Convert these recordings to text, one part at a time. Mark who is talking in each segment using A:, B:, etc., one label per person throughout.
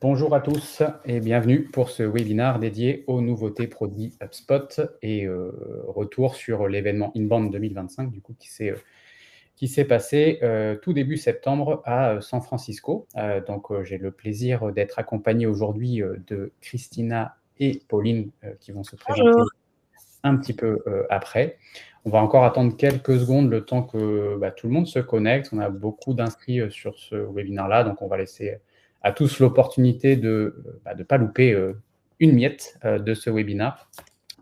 A: Bonjour à tous et bienvenue pour ce webinaire dédié aux nouveautés produits HubSpot et retour sur l'événement Inbound 2025 du coup, qui s'est passé tout début septembre à San Francisco. J'ai le plaisir d'être accompagné aujourd'hui de Christina et Pauline qui vont se présenter
B: Bonjour.
A: un petit peu après. On va encore attendre quelques secondes le temps que tout le monde se connecte. On a beaucoup d'inscrits sur ce webinaire-là, donc on va laisser à tous l'opportunité de ne pas louper une miette de ce webinaire.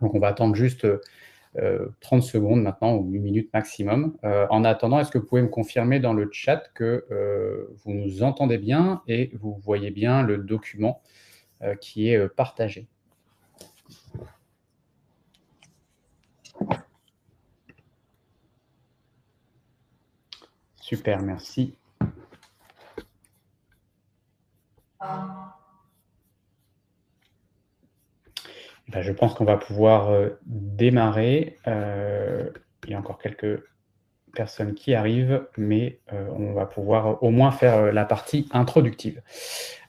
A: Donc on va attendre juste 30 secondes maintenant, ou 8 minutes maximum. En attendant, est-ce que vous pouvez me confirmer dans le chat que vous nous entendez bien et vous voyez bien le document qui est partagé? Super, merci. Je pense qu'on va pouvoir démarrer. Il y a encore quelques personnes qui arrivent, mais on va pouvoir au moins faire la partie introductive.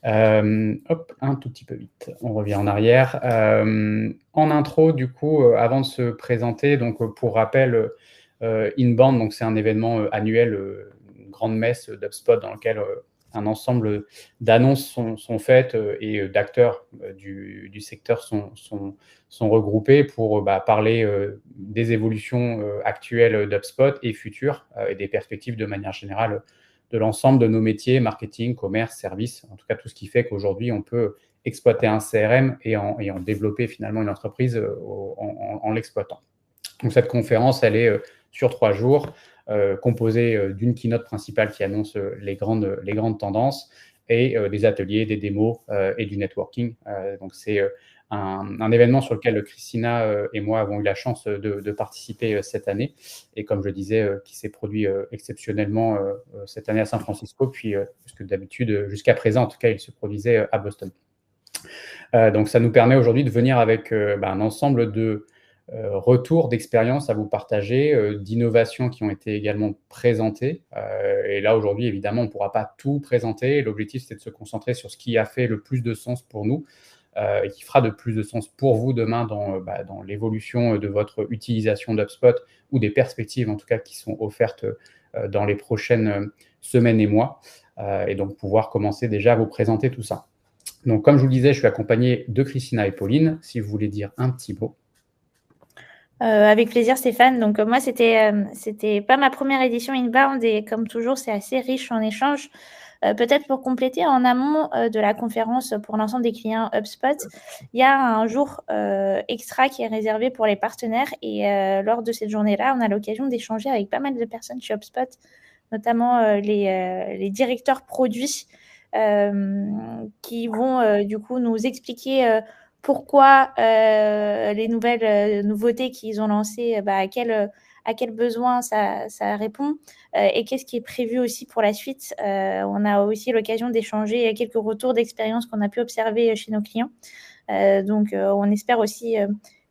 A: Hop, un tout petit peu vite. On revient en arrière. En intro, du coup, avant de se présenter, donc pour rappel, Inbound, c'est un événement annuel, une grande messe d'HubSpot dans lequel un ensemble d'annonces sont faites et d'acteurs du secteur sont regroupés pour parler des évolutions actuelles d'HubSpot et futures et des perspectives de manière générale de l'ensemble de nos métiers, marketing, commerce, services, en tout cas tout ce qui fait qu'aujourd'hui on peut exploiter un CRM et en développer finalement une entreprise en l'exploitant. Donc cette conférence, elle est sur 3 jours, composée d'une keynote principale qui annonce les grandes tendances et des ateliers, des démos et du networking. Donc c'est un événement sur lequel Christina et moi avons eu la chance de participer cette année et comme je disais, qui s'est produit exceptionnellement cette année à San Francisco, parce que d'habitude, jusqu'à présent en tout cas, il se produisait à Boston. Donc ça nous permet aujourd'hui de venir avec un ensemble de retours d'expérience à vous partager, d'innovations qui ont été également présentées. Et là, aujourd'hui, évidemment, on ne pourra pas tout présenter. L'objectif, c'est de se concentrer sur ce qui a fait le plus de sens pour nous et qui fera de plus de sens pour vous demain dans l'évolution de votre utilisation d'HubSpot ou des perspectives, en tout cas, qui sont offertes dans les prochaines semaines et mois. Et donc, pouvoir commencer déjà à vous présenter tout ça. Donc, comme je vous le disais, je suis accompagné de Christina et Pauline. Si vous voulez dire un petit mot.
B: Avec plaisir, Stéphane. Donc, moi, c'était pas ma première édition Inbound et comme toujours, c'est assez riche en échanges. Peut-être pour compléter, en amont de la conférence pour l'ensemble des clients HubSpot, il y a un jour extra qui est réservé pour les partenaires et lors de cette journée-là, on a l'occasion d'échanger avec pas mal de personnes chez HubSpot, notamment les directeurs produits qui vont du coup nous expliquer pourquoi les nouvelles nouveautés qu'ils ont lancées, à quel besoin ça répond et qu'est-ce qui est prévu aussi pour la suite. On a aussi l'occasion d'échanger quelques retours d'expérience qu'on a pu observer chez nos clients. On espère aussi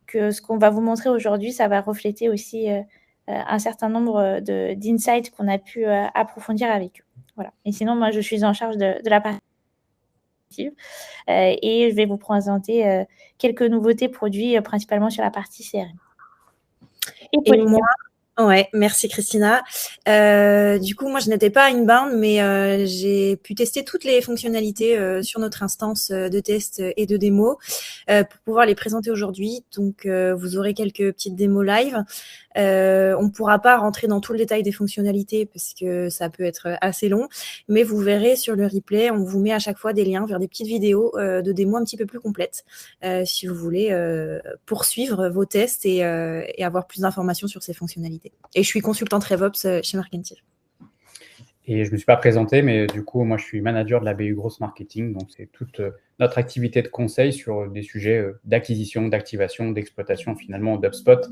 B: que ce qu'on va vous montrer aujourd'hui, ça va refléter aussi un certain nombre d'insights qu'on a pu approfondir avec eux. Voilà. Et sinon, moi, je suis en charge de la partie et je vais vous présenter quelques nouveautés produits principalement sur la partie CRM.
C: Et moi, ouais, merci Christina. Du coup, moi, je n'étais pas Inbound, mais j'ai pu tester toutes les fonctionnalités sur notre instance de test et de démo pour pouvoir les présenter aujourd'hui. Donc, vous aurez quelques petites démos live. On ne pourra pas rentrer dans tout le détail des fonctionnalités parce que ça peut être assez long, mais vous verrez sur le replay, on vous met à chaque fois des liens vers des petites vidéos de démos un petit peu plus complètes si vous voulez poursuivre vos tests et avoir plus d'informations sur ces fonctionnalités. Et je suis consultante RevOps chez Markentive.
A: Et je ne me suis pas présenté, mais du coup, moi, je suis manager de la BU Gross Marketing. Donc, c'est toute notre activité de conseil sur des sujets d'acquisition, d'activation, d'exploitation, finalement, d'HubSpot,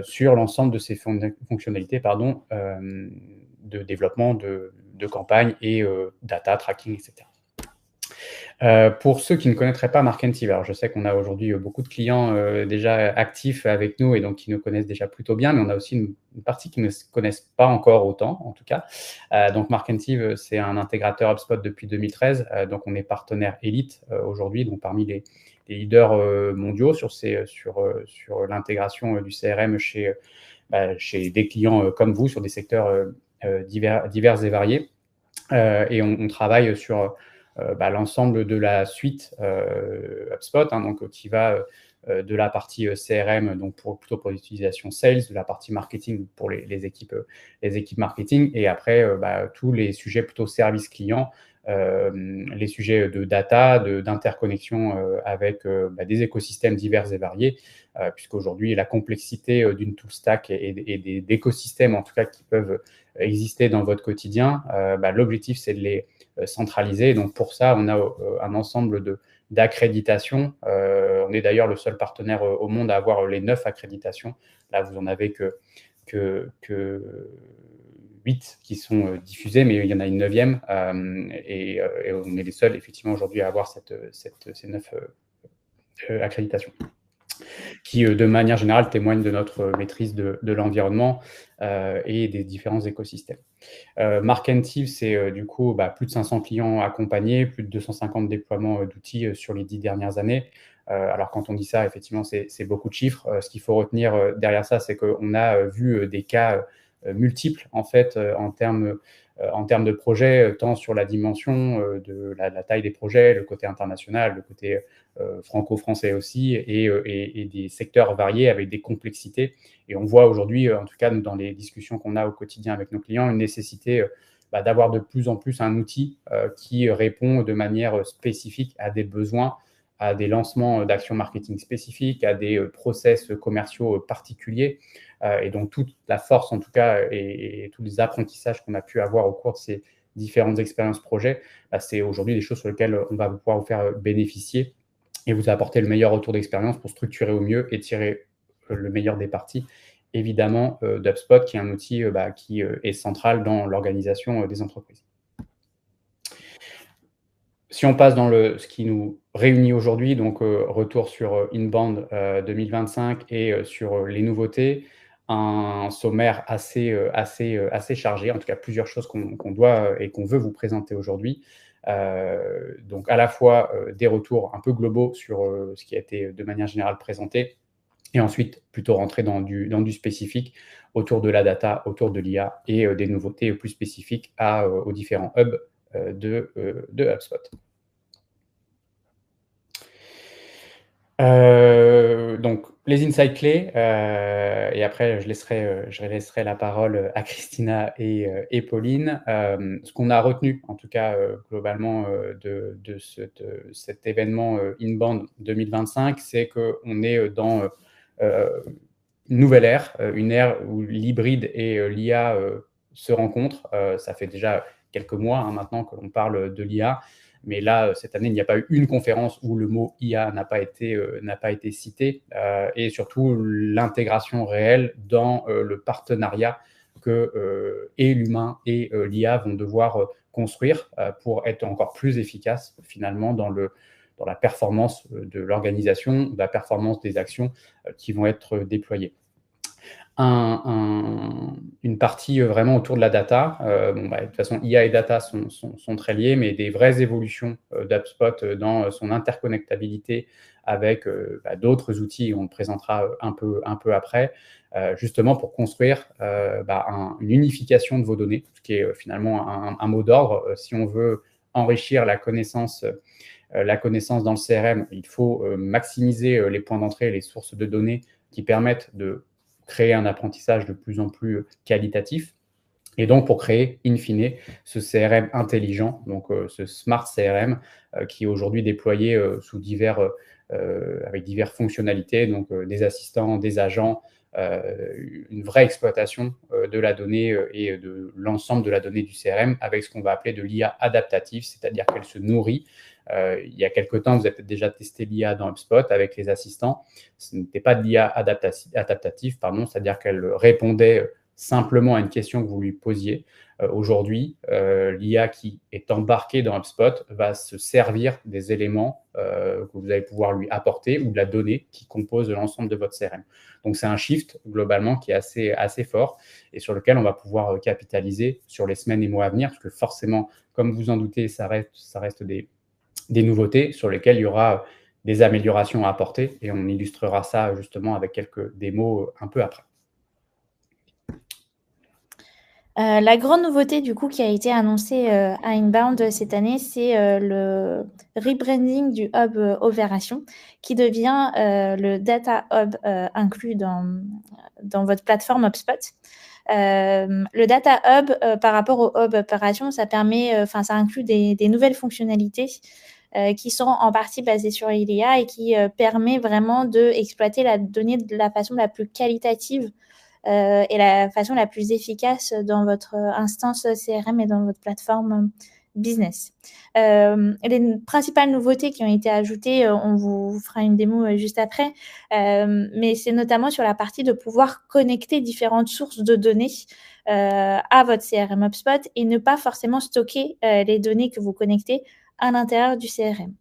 A: sur l'ensemble de ces fonctionnalités de développement de campagne et data, tracking, etc. Pour ceux qui ne connaîtraient pas Markentive, alors je sais qu'on a aujourd'hui beaucoup de clients déjà actifs avec nous et donc qui nous connaissent déjà plutôt bien, mais on a aussi une partie qui ne se connaissent pas encore autant, en tout cas. Donc Markentive, c'est un intégrateur HubSpot depuis 2013, donc on est partenaire élite aujourd'hui, donc parmi les leaders mondiaux sur l'intégration du CRM chez des clients comme vous, sur des secteurs divers et variés. Et on travaille sur l'ensemble de la suite HubSpot, donc qui va de la partie CRM, donc plutôt pour l'utilisation sales, de la partie marketing pour les équipes marketing, et après tous les sujets plutôt service client, les sujets de data, d'interconnexion avec des écosystèmes divers et variés, puisqu'aujourd'hui la complexité d'une tool stack et d'écosystèmes en tout cas qui peuvent exister dans votre quotidien, l'objectif c'est de les centraliser. Donc pour ça, on a un ensemble d'accréditations. On est d'ailleurs le seul partenaire au monde à avoir les 9 accréditations. Là, vous en avez que 8 qui sont diffusées, mais il y en a une 9e. Et on est les seuls, effectivement, aujourd'hui à avoir ces 9 accréditations, qui, de manière générale, témoignent de notre maîtrise de l'environnement et des différents écosystèmes. Markentive, c'est du coup plus de 500 clients accompagnés, plus de 250 déploiements d'outils sur les 10 dernières années. Alors, quand on dit ça, effectivement, c'est beaucoup de chiffres. Ce qu'il faut retenir derrière ça, c'est qu'on a vu des cas multiples, en fait, en termes de projets, tant sur la dimension de la taille des projets, le côté international, le côté franco-français aussi, et des secteurs variés avec des complexités. Et on voit aujourd'hui, en tout cas dans les discussions qu'on a au quotidien avec nos clients, une nécessité d'avoir de plus en plus un outil qui répond de manière spécifique à des besoins, à des lancements d'actions marketing spécifiques, à des process commerciaux particuliers. Et donc, toute la force, en tout cas, et tous les apprentissages qu'on a pu avoir au cours de ces différentes expériences projets, c'est aujourd'hui des choses sur lesquelles on va pouvoir vous faire bénéficier et vous apporter le meilleur retour d'expérience pour structurer au mieux et tirer le meilleur des parties, évidemment, d'HubSpot, qui est un outil qui est central dans l'organisation des entreprises. Si on passe dans ce qui nous réunit aujourd'hui, donc retour sur Inbound 2025 et sur les nouveautés, un sommaire assez chargé, en tout cas plusieurs choses qu'on doit et qu'on veut vous présenter aujourd'hui. Donc à la fois des retours un peu globaux sur ce qui a été de manière générale présenté, et ensuite plutôt rentrer dans du spécifique autour de la data, autour de l'IA et des nouveautés plus spécifiques aux différents hubs de HubSpot. Donc les insights clés, et après je laisserai la parole à Christina et Pauline. Ce qu'on a retenu, en tout cas globalement, de cet événement Inbound 2025, c'est qu'on est dans une nouvelle ère, une ère où l'hybride et l'IA se rencontrent. Ça fait déjà quelques mois maintenant que l'on parle de l'IA. Mais là, cette année, il n'y a pas eu une conférence où le mot IA n'a pas été cité, et surtout l'intégration réelle dans le partenariat que et l'humain et l'IA vont devoir construire pour être encore plus efficaces finalement dans la performance de l'organisation, la performance des actions qui vont être déployées. Une partie vraiment autour de la data. De toute façon, IA et data sont très liés, mais des vraies évolutions d'HubSpot dans son interconnectabilité avec d'autres outils, on le présentera un peu après, justement pour construire une unification de vos données, ce qui est finalement un mot d'ordre. Si on veut enrichir la connaissance dans le CRM, il faut maximiser les points d'entrée, les sources de données qui permettent de créer un apprentissage de plus en plus qualitatif, et donc pour créer, in fine, ce CRM intelligent, donc ce Smart CRM qui est aujourd'hui déployé avec diverses fonctionnalités, donc des assistants, des agents, une vraie exploitation de la donnée et de l'ensemble de la donnée du CRM avec ce qu'on va appeler de l'IA adaptative, c'est-à-dire qu'elle se nourrit. Il y a quelques temps, vous avez peut-être déjà testé l'IA dans HubSpot avec les assistants. Ce n'était pas de l'IA adaptative, c'est-à-dire qu'elle répondait simplement à une question que vous lui posiez. Aujourd'hui, l'IA qui est embarquée dans HubSpot va se servir des éléments que vous allez pouvoir lui apporter ou de la donnée qui compose l'ensemble de votre CRM. Donc, c'est un shift globalement qui est assez fort et sur lequel on va pouvoir capitaliser sur les semaines et mois à venir, parce que forcément, comme vous en doutez, ça reste des nouveautés sur lesquelles il y aura des améliorations à apporter et on illustrera ça justement avec quelques démos un peu après.
B: La grande nouveauté du coup qui a été annoncée à Inbound cette année, c'est le rebranding du hub opération qui devient le Data Hub inclus dans votre plateforme HubSpot. Le Data Hub, par rapport au Hub opération, ça permet, ça inclut des nouvelles fonctionnalités qui sont en partie basées sur l'IA et qui permet vraiment d'exploiter la donnée de la façon la plus qualitative et la façon la plus efficace dans votre instance CRM et dans votre plateforme business. Les principales nouveautés qui ont été ajoutées, on vous fera une démo juste après, mais c'est notamment sur la partie de pouvoir connecter différentes sources de données à votre CRM HubSpot et ne pas forcément stocker les données que vous connectez à l'intérieur du CRM.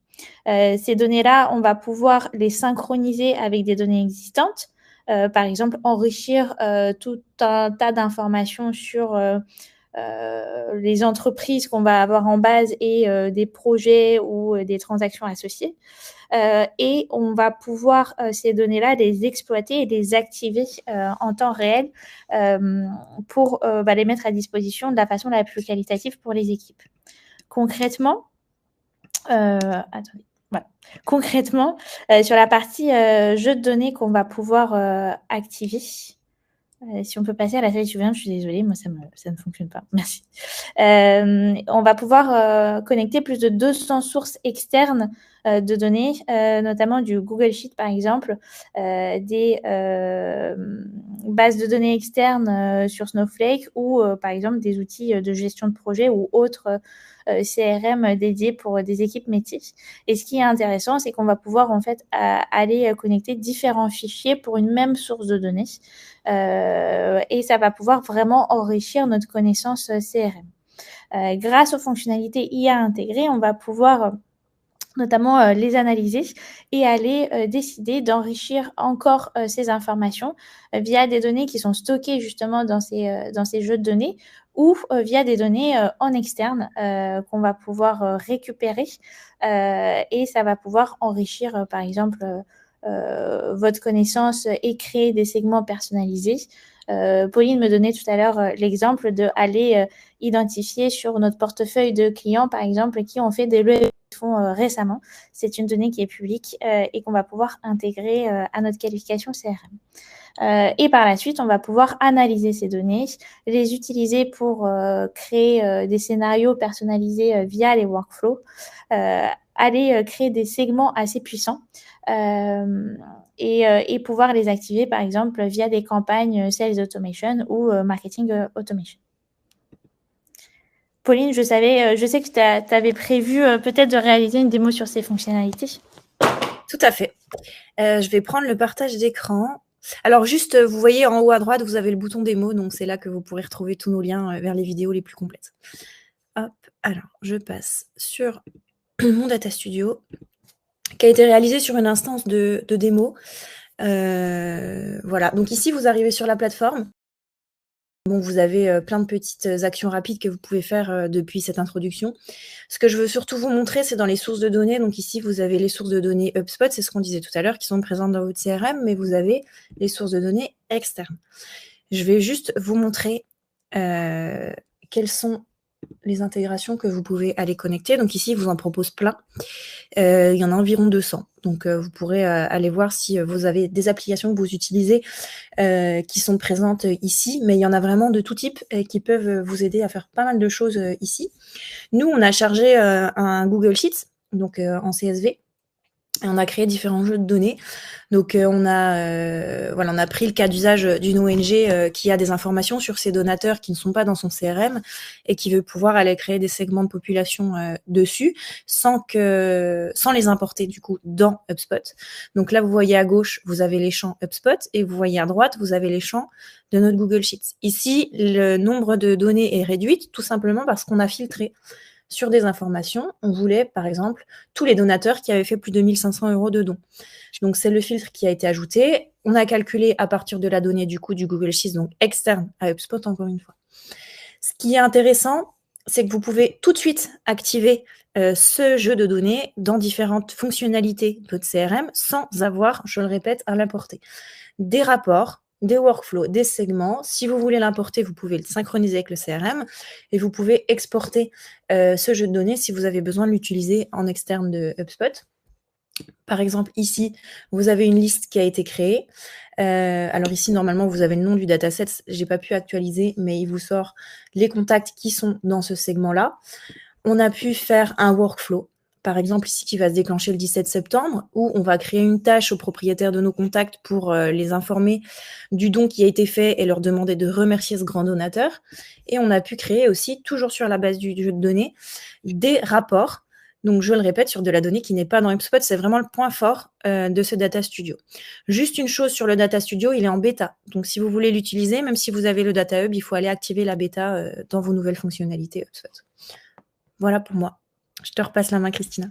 B: Ces données-là, on va pouvoir les synchroniser avec des données existantes. Par exemple, enrichir tout un tas d'informations sur les entreprises qu'on va avoir en base et des projets ou des transactions associées. Et on va pouvoir, ces données-là, les exploiter et les activer en temps réel pour les mettre à disposition de la façon la plus qualitative pour les équipes. Concrètement, attendez. Voilà. Concrètement, sur la partie jeu de données qu'on va pouvoir activer, si on peut passer à la slide suivante, je suis désolée, moi ça ne fonctionne pas. Merci. On va pouvoir connecter plus de 200 sources externes de données, notamment du Google Sheet par exemple, des bases de données externes sur Snowflake ou par exemple des outils de gestion de projet ou autres CRM dédiés pour des équipes métiers. Et ce qui est intéressant, c'est qu'on va pouvoir en fait aller connecter différents fichiers pour une même source de données et ça va pouvoir vraiment enrichir notre connaissance CRM. Grâce aux fonctionnalités IA intégrées, on va pouvoir notamment les analyser et aller décider d'enrichir encore ces informations via des données qui sont stockées justement dans ces jeux de données ou via des données en externe qu'on va pouvoir récupérer et ça va pouvoir enrichir par exemple votre connaissance et créer des segments personnalisés. Pauline me donnait tout à l'heure l'exemple d'aller identifier sur notre portefeuille de clients, par exemple, qui ont fait des levées de fonds récemment. C'est une donnée qui est publique et qu'on va pouvoir intégrer à notre qualification CRM. Et par la suite, on va pouvoir analyser ces données, les utiliser pour créer des scénarios personnalisés via les workflows, aller créer des segments assez puissants et pouvoir les activer, par exemple, via des campagnes Sales Automation ou Marketing Automation. Pauline, je sais que tu avais prévu peut-être de réaliser une démo sur ces fonctionnalités.
C: Tout à fait. Je vais prendre le partage d'écran. Alors juste, vous voyez en haut à droite, vous avez le bouton démo, donc c'est là que vous pourrez retrouver tous nos liens vers les vidéos les plus complètes. Hop, alors je passe sur mon Data Studio, qui a été réalisé sur une instance de démo. Voilà, donc ici vous arrivez sur la plateforme. Bon, vous avez plein de petites actions rapides que vous pouvez faire depuis cette introduction. Ce que je veux surtout vous montrer, c'est dans les sources de données. Donc ici, vous avez les sources de données HubSpot, c'est ce qu'on disait tout à l'heure, qui sont présentes dans votre CRM, mais vous avez les sources de données externes. Je vais juste vous montrer quelles sont les intégrations que vous pouvez aller connecter. Donc ici, il vous en propose plein. Il y en a environ 200. Donc, vous pourrez aller voir si vous avez des applications que vous utilisez qui sont présentes ici. Mais il y en a vraiment de tout type qui peuvent vous aider à faire pas mal de choses ici. Nous, on a chargé un Google Sheets, donc en CSV. Et on a créé différents jeux de données. Donc, on a pris le cas d'usage d'une ONG qui a des informations sur ses donateurs qui ne sont pas dans son CRM et qui veut pouvoir aller créer des segments de population dessus sans les importer du coup dans HubSpot. Donc là, vous voyez à gauche, vous avez les champs HubSpot et vous voyez à droite, vous avez les champs de notre Google Sheets. Ici, le nombre de données est réduit tout simplement parce qu'on a filtré sur des informations. On voulait, par exemple, tous les donateurs qui avaient fait plus de 1 500 € de dons. Donc, c'est le filtre qui a été ajouté. On a calculé à partir de la donnée du coup du Google Sheets, donc externe à HubSpot, encore une fois. Ce qui est intéressant, c'est que vous pouvez tout de suite activer ce jeu de données dans différentes fonctionnalités de votre CRM sans avoir, je le répète, à l'importer. Des rapports, des workflows, des segments. Si vous voulez l'importer, vous pouvez le synchroniser avec le CRM et vous pouvez exporter ce jeu de données si vous avez besoin de l'utiliser en externe de HubSpot. Par exemple, ici, vous avez une liste qui a été créée. Alors ici, normalement, vous avez le nom du dataset. Je n'ai pas pu actualiser, mais il vous sort les contacts qui sont dans ce segment-là. On a pu faire un workflow, par exemple ici, qui va se déclencher le 17 septembre, où on va créer une tâche aux propriétaires de nos contacts pour les informer du don qui a été fait et leur demander de remercier ce grand donateur. Et on a pu créer aussi, toujours sur la base du jeu de données, des rapports. Donc, je le répète, sur de la donnée qui n'est pas dans HubSpot, c'est vraiment le point fort de ce Data Studio. Juste une chose sur le Data Studio, il est en bêta. Donc, si vous voulez l'utiliser, même si vous avez le Data Hub, il faut aller activer la bêta dans vos nouvelles fonctionnalités HubSpot. Voilà pour moi. Je te repasse la main, Christina.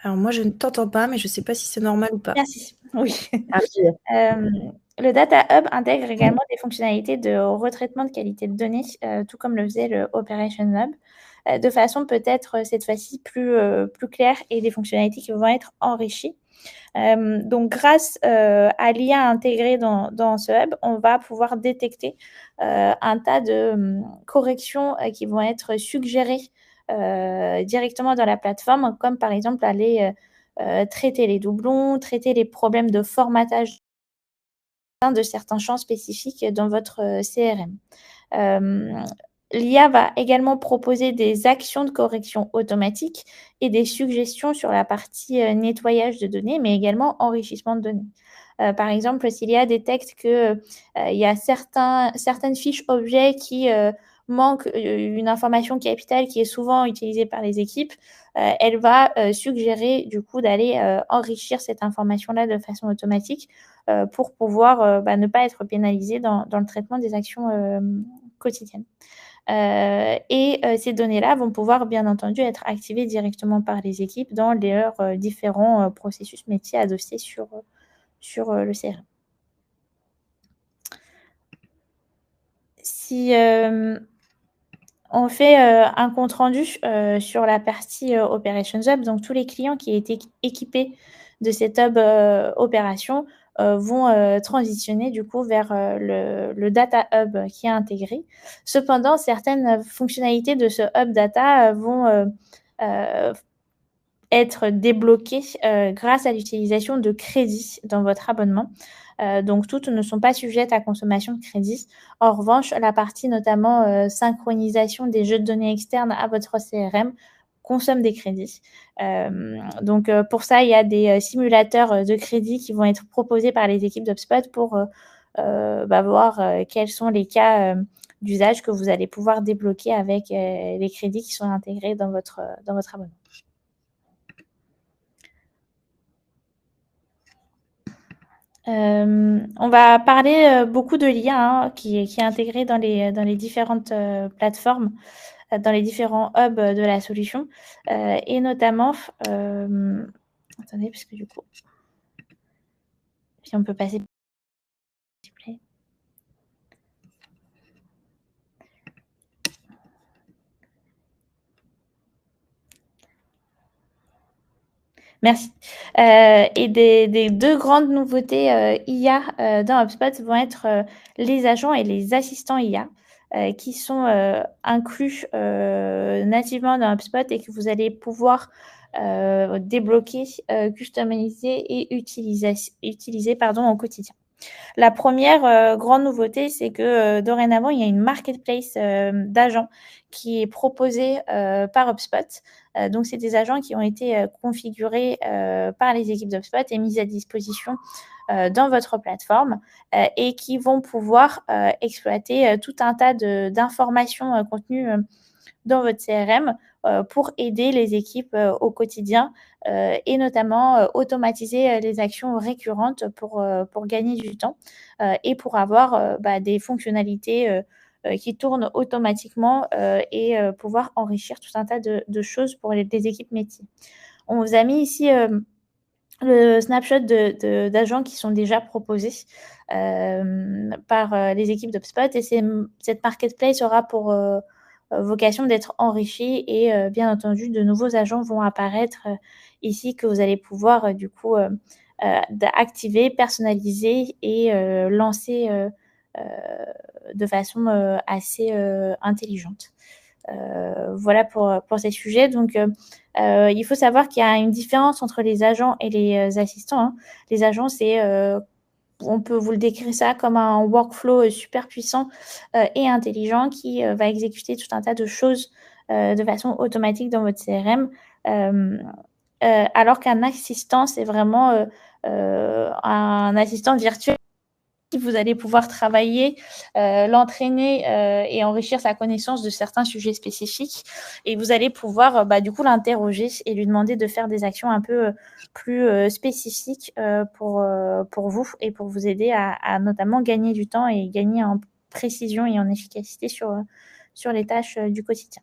C: Alors, moi, je ne t'entends pas, mais je ne sais pas si c'est normal ou pas.
B: Merci. Oui. Le Data Hub intègre également des fonctionnalités de retraitement de qualité de données, tout comme le faisait le Operation Hub, de façon peut-être cette fois-ci plus claire et des fonctionnalités qui vont être enrichies. Donc, grâce à l'IA intégrée dans ce hub, on va pouvoir détecter un tas de corrections qui vont être suggérées directement dans la plateforme, comme par exemple aller traiter les doublons, traiter les problèmes de formatage de certains champs spécifiques dans votre CRM. L'IA va également proposer des actions de correction automatique et des suggestions sur la partie nettoyage de données, mais également enrichissement de données. Par exemple, s'il y a détecte qu'il y a certaines fiches objets qui manquent une information capitale qui est souvent utilisée par les équipes, elle va suggérer du coup d'aller enrichir cette information-là de façon automatique pour pouvoir ne pas être pénalisée dans le traitement des actions quotidiennes. Ces données-là vont pouvoir, bien entendu, être activées directement par les équipes dans leurs différents processus métiers adossés sur le CRM. Si on fait un compte-rendu sur la partie Operations Hub, donc tous les clients qui étaient équipés de cette hub opération vont transitionner du coup vers le Data Hub qui est intégré. Cependant, certaines fonctionnalités de ce Hub Data vont être débloquées grâce à l'utilisation de crédits dans votre abonnement. Donc, toutes ne sont pas sujettes à consommation de crédits. En revanche, la partie notamment synchronisation des jeux de données externes à votre CRM consomme des crédits. Donc, pour ça, il y a des simulateurs de crédits qui vont être proposés par les équipes d'HubSpot pour voir quels sont les cas d'usage que vous allez pouvoir débloquer avec les crédits qui sont intégrés dans votre abonnement. On va parler beaucoup de l'IA qui est intégré dans les différentes plateformes, dans les différents hubs de la solution, et notamment, attendez, parce que du coup, si on peut passer, s'il vous plaît. Merci. Et des deux grandes nouveautés IA dans HubSpot vont être les agents et les assistants IA qui sont inclus nativement dans HubSpot et que vous allez pouvoir débloquer, customiser et utiliser au quotidien. La première grande nouveauté, c'est que dorénavant, il y a une marketplace d'agents qui est proposée par HubSpot. Donc, c'est des agents qui ont été configurés par les équipes d'HubSpot et mis à disposition dans votre plateforme et qui vont pouvoir exploiter tout un tas d'informations contenues dans votre CRM pour aider les équipes au quotidien et notamment automatiser les actions récurrentes pour gagner du temps et pour avoir des fonctionnalités qui tournent automatiquement et pouvoir enrichir tout un tas de choses pour les équipes métiers. On vous a mis ici le snapshot d'agents qui sont déjà proposés par les équipes d'HubSpot et cette marketplace aura pour vocation d'être enrichie et bien entendu, de nouveaux agents vont apparaître ici que vous allez pouvoir du coup activer, personnaliser et lancer de façon assez intelligente. Voilà pour ces sujets. Donc, il faut savoir qu'il y a une différence entre les agents et les assistants. Hein. Les agents, on peut vous le décrire ça comme un workflow super puissant et intelligent qui va exécuter tout un tas de choses de façon automatique dans votre CRM. Alors qu'un assistant, c'est vraiment un assistant virtuel. Vous allez pouvoir travailler, l'entraîner et enrichir sa connaissance de certains sujets spécifiques. Et vous allez pouvoir du coup l'interroger et lui demander de faire des actions un peu plus spécifiques pour vous et pour vous aider à notamment gagner du temps et gagner en précision et en efficacité sur les tâches du quotidien.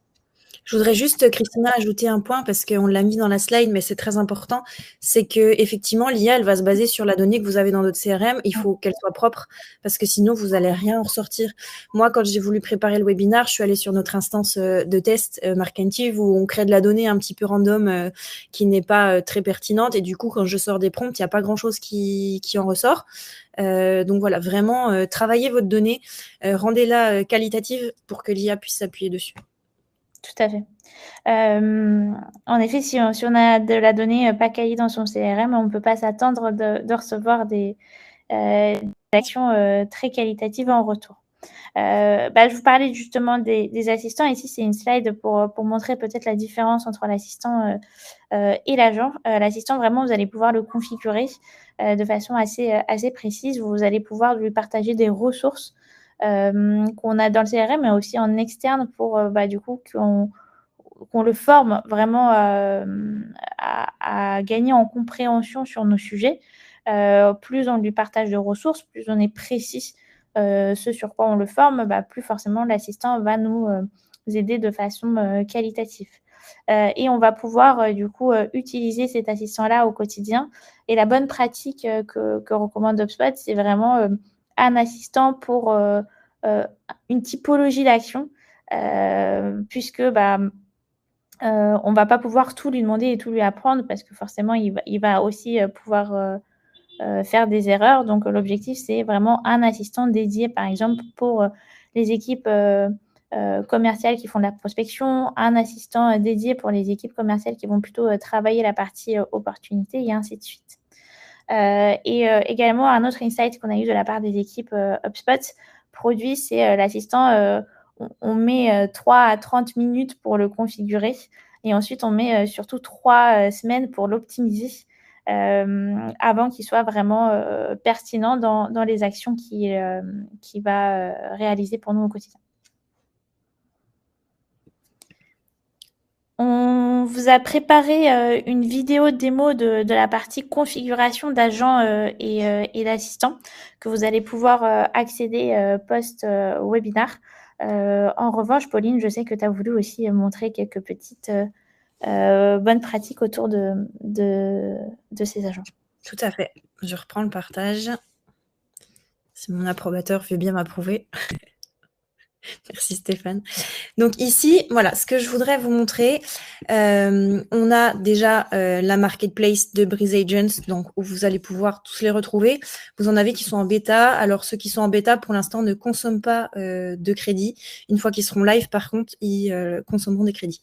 C: Je voudrais juste, Christina, ajouter un point parce qu'on l'a mis dans la slide, mais c'est très important. C'est que effectivement, l'IA, elle va se baser sur la donnée que vous avez dans votre CRM. Il faut qu'elle soit propre parce que sinon, vous n'allez rien en ressortir. Moi, quand j'ai voulu préparer le webinaire, je suis allée sur notre instance de test Marketive où on crée de la donnée un petit peu random qui n'est pas très pertinente. Et du coup, quand je sors des prompts, il n'y a pas grand-chose qui en ressort. Donc voilà, vraiment, travaillez votre donnée, rendez-la qualitative pour que l'IA puisse s'appuyer dessus.
B: Tout à fait. En effet, si on a de la donnée pas quali dans son CRM, on ne peut pas s'attendre de recevoir des actions très qualitatives en retour. Je vous parlais justement des assistants. Ici, c'est une slide pour montrer peut-être la différence entre l'assistant et l'agent. L'assistant, vraiment, vous allez pouvoir le configurer de façon assez précise. Vous allez pouvoir lui partager des ressources qu'on a dans le CRM, mais aussi en externe pour du coup qu'on le forme vraiment à gagner en compréhension sur nos sujets. Plus on lui partage de ressources, plus on est précis ce sur quoi on le forme, plus forcément l'assistant va nous aider de façon qualitative. Et on va pouvoir du coup utiliser cet assistant-là au quotidien. Et la bonne pratique que recommande HubSpot, c'est vraiment un assistant pour une typologie d'action, puisque on ne va pas pouvoir tout lui demander et tout lui apprendre parce que forcément, il va aussi pouvoir faire des erreurs. Donc, l'objectif, c'est vraiment un assistant dédié, par exemple, pour les équipes commerciales qui font de la prospection, un assistant dédié pour les équipes commerciales qui vont plutôt travailler la partie opportunité et ainsi de suite. Et également, un autre insight qu'on a eu de la part des équipes HubSpot produit, c'est l'assistant, on met 3 à 30 minutes pour le configurer et ensuite on met surtout 3 semaines pour l'optimiser avant qu'il soit vraiment pertinent dans les actions qu'il va réaliser pour nous au quotidien. On vous a préparé une vidéo démo de la partie configuration d'agents et d'assistants que vous allez pouvoir accéder post-webinaire. En revanche, Pauline, je sais que tu as voulu aussi montrer quelques petites bonnes pratiques autour de ces agents.
C: Tout à fait. Je reprends le partage. Si mon approbateur veut bien m'approuver. Merci Stéphane. Donc ici, voilà, ce que je voudrais vous montrer, on a déjà la marketplace de Breeze Agents, donc où vous allez pouvoir tous les retrouver. Vous en avez qui sont en bêta. Alors ceux qui sont en bêta, pour l'instant, ne consomment pas de crédits. Une fois qu'ils seront live, par contre, ils consommeront des crédits.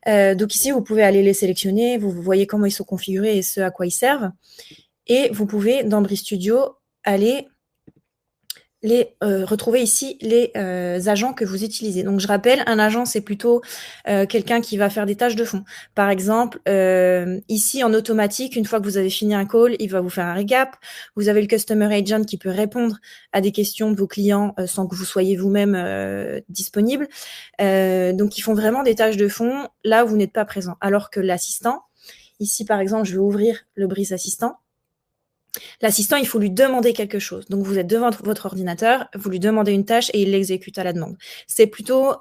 C: Donc ici, vous pouvez aller les sélectionner. Vous voyez comment ils sont configurés et ce à quoi ils servent. Et vous pouvez, dans Breeze Studio, aller retrouver ici les agents que vous utilisez. Donc, je rappelle, un agent, c'est plutôt quelqu'un qui va faire des tâches de fond. Par exemple, ici, en automatique, une fois que vous avez fini un call, il va vous faire un récap. Vous avez le Customer Agent qui peut répondre à des questions de vos clients sans que vous soyez vous-même disponible. Donc, ils font vraiment des tâches de fond là où vous n'êtes pas présent. Alors que l'assistant, ici, par exemple, je vais ouvrir le Breeze Assistant. L'assistant, il faut lui demander quelque chose. Donc, vous êtes devant votre ordinateur, vous lui demandez une tâche et il l'exécute à la demande. C'est plutôt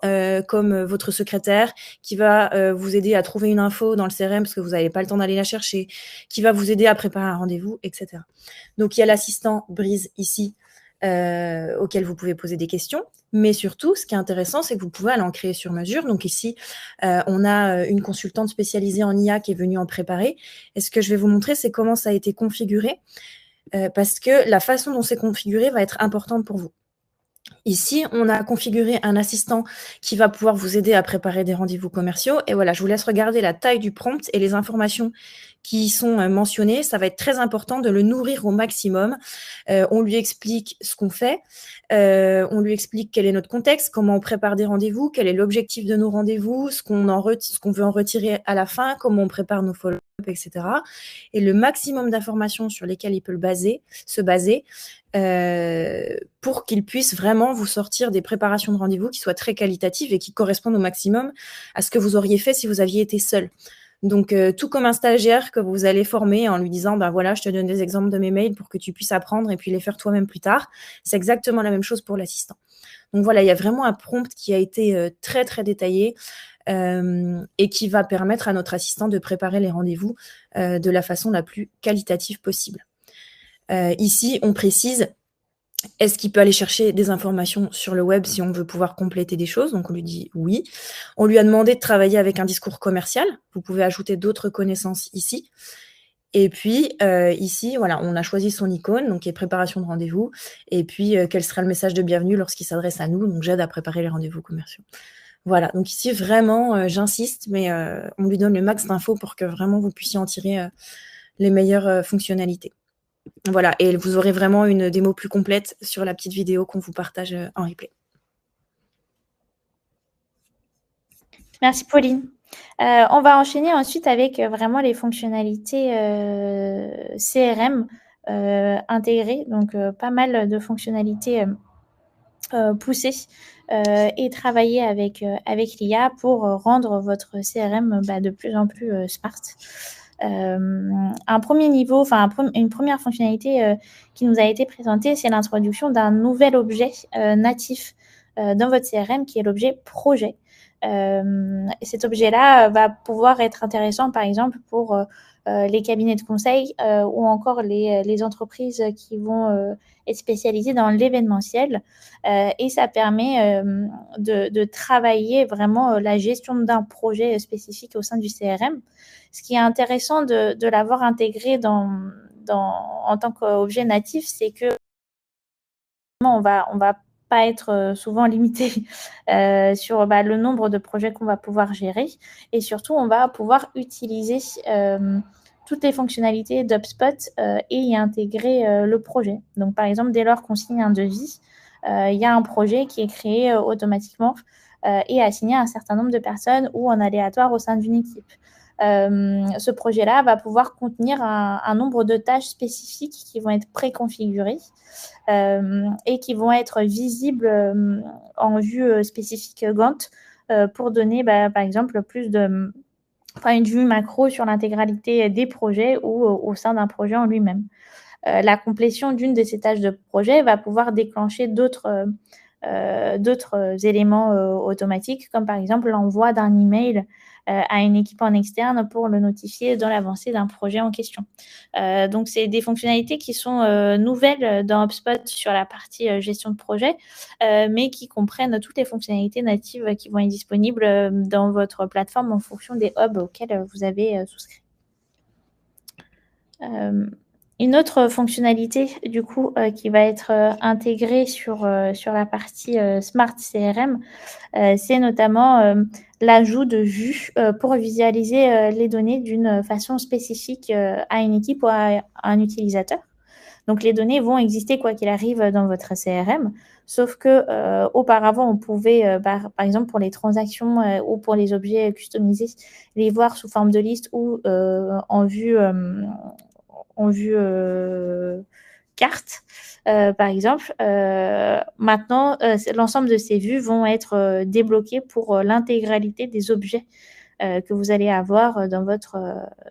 C: comme votre secrétaire qui va vous aider à trouver une info dans le CRM parce que vous n'avez pas le temps d'aller la chercher, qui va vous aider à préparer un rendez-vous, etc. Donc, il y a l'assistant Breeze ici auquel vous pouvez poser des questions. Mais surtout, ce qui est intéressant, c'est que vous pouvez aller en créer sur mesure. Donc ici, on a une consultante spécialisée en IA qui est venue en préparer. Et ce que je vais vous montrer, c'est comment ça a été configuré, parce que la façon dont c'est configuré va être importante pour vous. Ici, on a configuré un assistant qui va pouvoir vous aider à préparer des rendez-vous commerciaux. Et voilà, je vous laisse regarder la taille du prompt et les informations qui sont mentionnées. Ça va être très important de le nourrir au maximum. On lui explique ce qu'on fait. On lui explique quel est notre contexte, comment on prépare des rendez-vous, quel est l'objectif de nos rendez-vous, ce qu'on veut en retirer à la fin, comment on prépare nos follow-up, etc. Et le maximum d'informations sur lesquelles il peut se baser pour qu'il puisse vraiment vous sortir des préparations de rendez-vous qui soient très qualitatives et qui correspondent au maximum à ce que vous auriez fait si vous aviez été seul. Donc, tout comme un stagiaire que vous allez former en lui disant, ben voilà, je te donne des exemples de mes mails pour que tu puisses apprendre et puis les faire toi-même plus tard. C'est exactement la même chose pour l'assistant. Donc voilà, il y a vraiment un prompt qui a été très, très détaillé et qui va permettre à notre assistant de préparer les rendez-vous de la façon la plus qualitative possible. Ici, on précise, est-ce qu'il peut aller chercher des informations sur le web si on veut pouvoir compléter des choses? Donc, on lui dit oui. On lui a demandé de travailler avec un discours commercial. Vous pouvez ajouter d'autres connaissances ici. Et puis, ici, voilà, on a choisi son icône, donc qui est préparation de rendez-vous. Et puis, quel sera le message de bienvenue lorsqu'il s'adresse à nous? Donc, j'aide à préparer les rendez-vous commerciaux. Voilà, donc ici, vraiment, j'insiste, mais on lui donne le max d'infos pour que vraiment vous puissiez en tirer les meilleures fonctionnalités. Voilà, et vous aurez vraiment une démo plus complète sur la petite vidéo qu'on vous partage en replay.
B: Merci Pauline. On va enchaîner ensuite avec vraiment les fonctionnalités CRM intégrées, donc pas mal de fonctionnalités poussées et travailler avec l'IA pour rendre votre CRM de plus en plus smart. Un premier niveau, une première fonctionnalité qui nous a été présentée, c'est l'introduction d'un nouvel objet natif dans votre CRM qui est l'objet projet. Et cet objet-là va pouvoir être intéressant, par exemple, pour les cabinets de conseil ou encore les entreprises qui vont être spécialisées dans l'événementiel. Et ça permet de travailler vraiment la gestion d'un projet spécifique au sein du CRM. Ce qui est intéressant de l'avoir intégré en tant qu'objet natif, c'est que on va pas être souvent limité sur le nombre de projets qu'on va pouvoir gérer. Et surtout, on va pouvoir utiliser toutes les fonctionnalités d'HubSpot et y intégrer le projet. Donc, par exemple, dès lors qu'on signe un devis, il y a un projet qui est créé automatiquement et assigné à un certain nombre de personnes ou en aléatoire au sein d'une équipe. Ce projet-là va pouvoir contenir un nombre de tâches spécifiques qui vont être préconfigurées et qui vont être visibles en vue spécifique Gantt pour donner, par exemple, une vue macro sur l'intégralité des projets ou au sein d'un projet en lui-même. La complétion d'une de ces tâches de projet va pouvoir déclencher d'autres éléments automatiques, comme par exemple l'envoi d'un email à une équipe en externe pour le notifier dans l'avancée d'un projet en question. Donc, c'est des fonctionnalités qui sont nouvelles dans HubSpot sur la partie gestion de projet, mais qui comprennent toutes les fonctionnalités natives qui vont être disponibles dans votre plateforme en fonction des hubs auxquels vous avez souscrit. Une autre fonctionnalité du coup qui va être intégrée sur la partie Smart CRM, c'est notamment l'ajout de vues pour visualiser les données d'une façon spécifique à une équipe ou à un utilisateur. Donc, les données vont exister quoi qu'il arrive dans votre CRM, sauf que auparavant, on pouvait, par exemple, pour les transactions ou pour les objets customisés, les voir sous forme de liste ou en vue carte, par exemple. Maintenant, l'ensemble de ces vues vont être débloquées pour l'intégralité des objets que vous allez avoir dans votre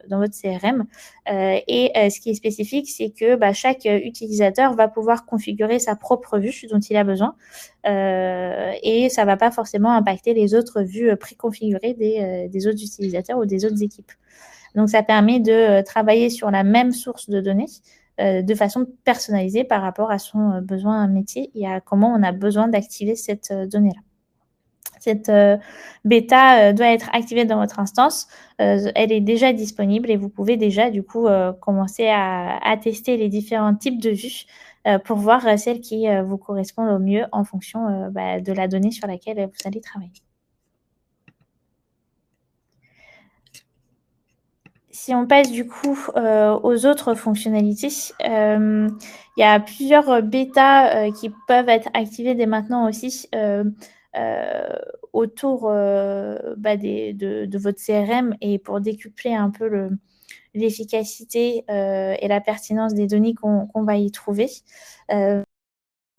B: CRM. Ce qui est spécifique, c'est que chaque utilisateur va pouvoir configurer sa propre vue dont il a besoin et ça ne va pas forcément impacter les autres vues préconfigurées des autres utilisateurs ou des autres équipes. Donc, ça permet de travailler sur la même source de données de façon personnalisée par rapport à son besoin métier et à comment on a besoin d'activer cette donnée-là. Cette bêta doit être activée dans votre instance. Elle est déjà disponible et vous pouvez déjà, du coup, commencer à tester les différents types de vues pour voir celle qui vous correspond au mieux en fonction de la donnée sur laquelle vous allez travailler. Si on passe du coup aux autres fonctionnalités, il y a plusieurs bêtas qui peuvent être activées dès maintenant aussi autour de votre CRM et pour décupler un peu l'efficacité et la pertinence des données qu'on va y trouver. Il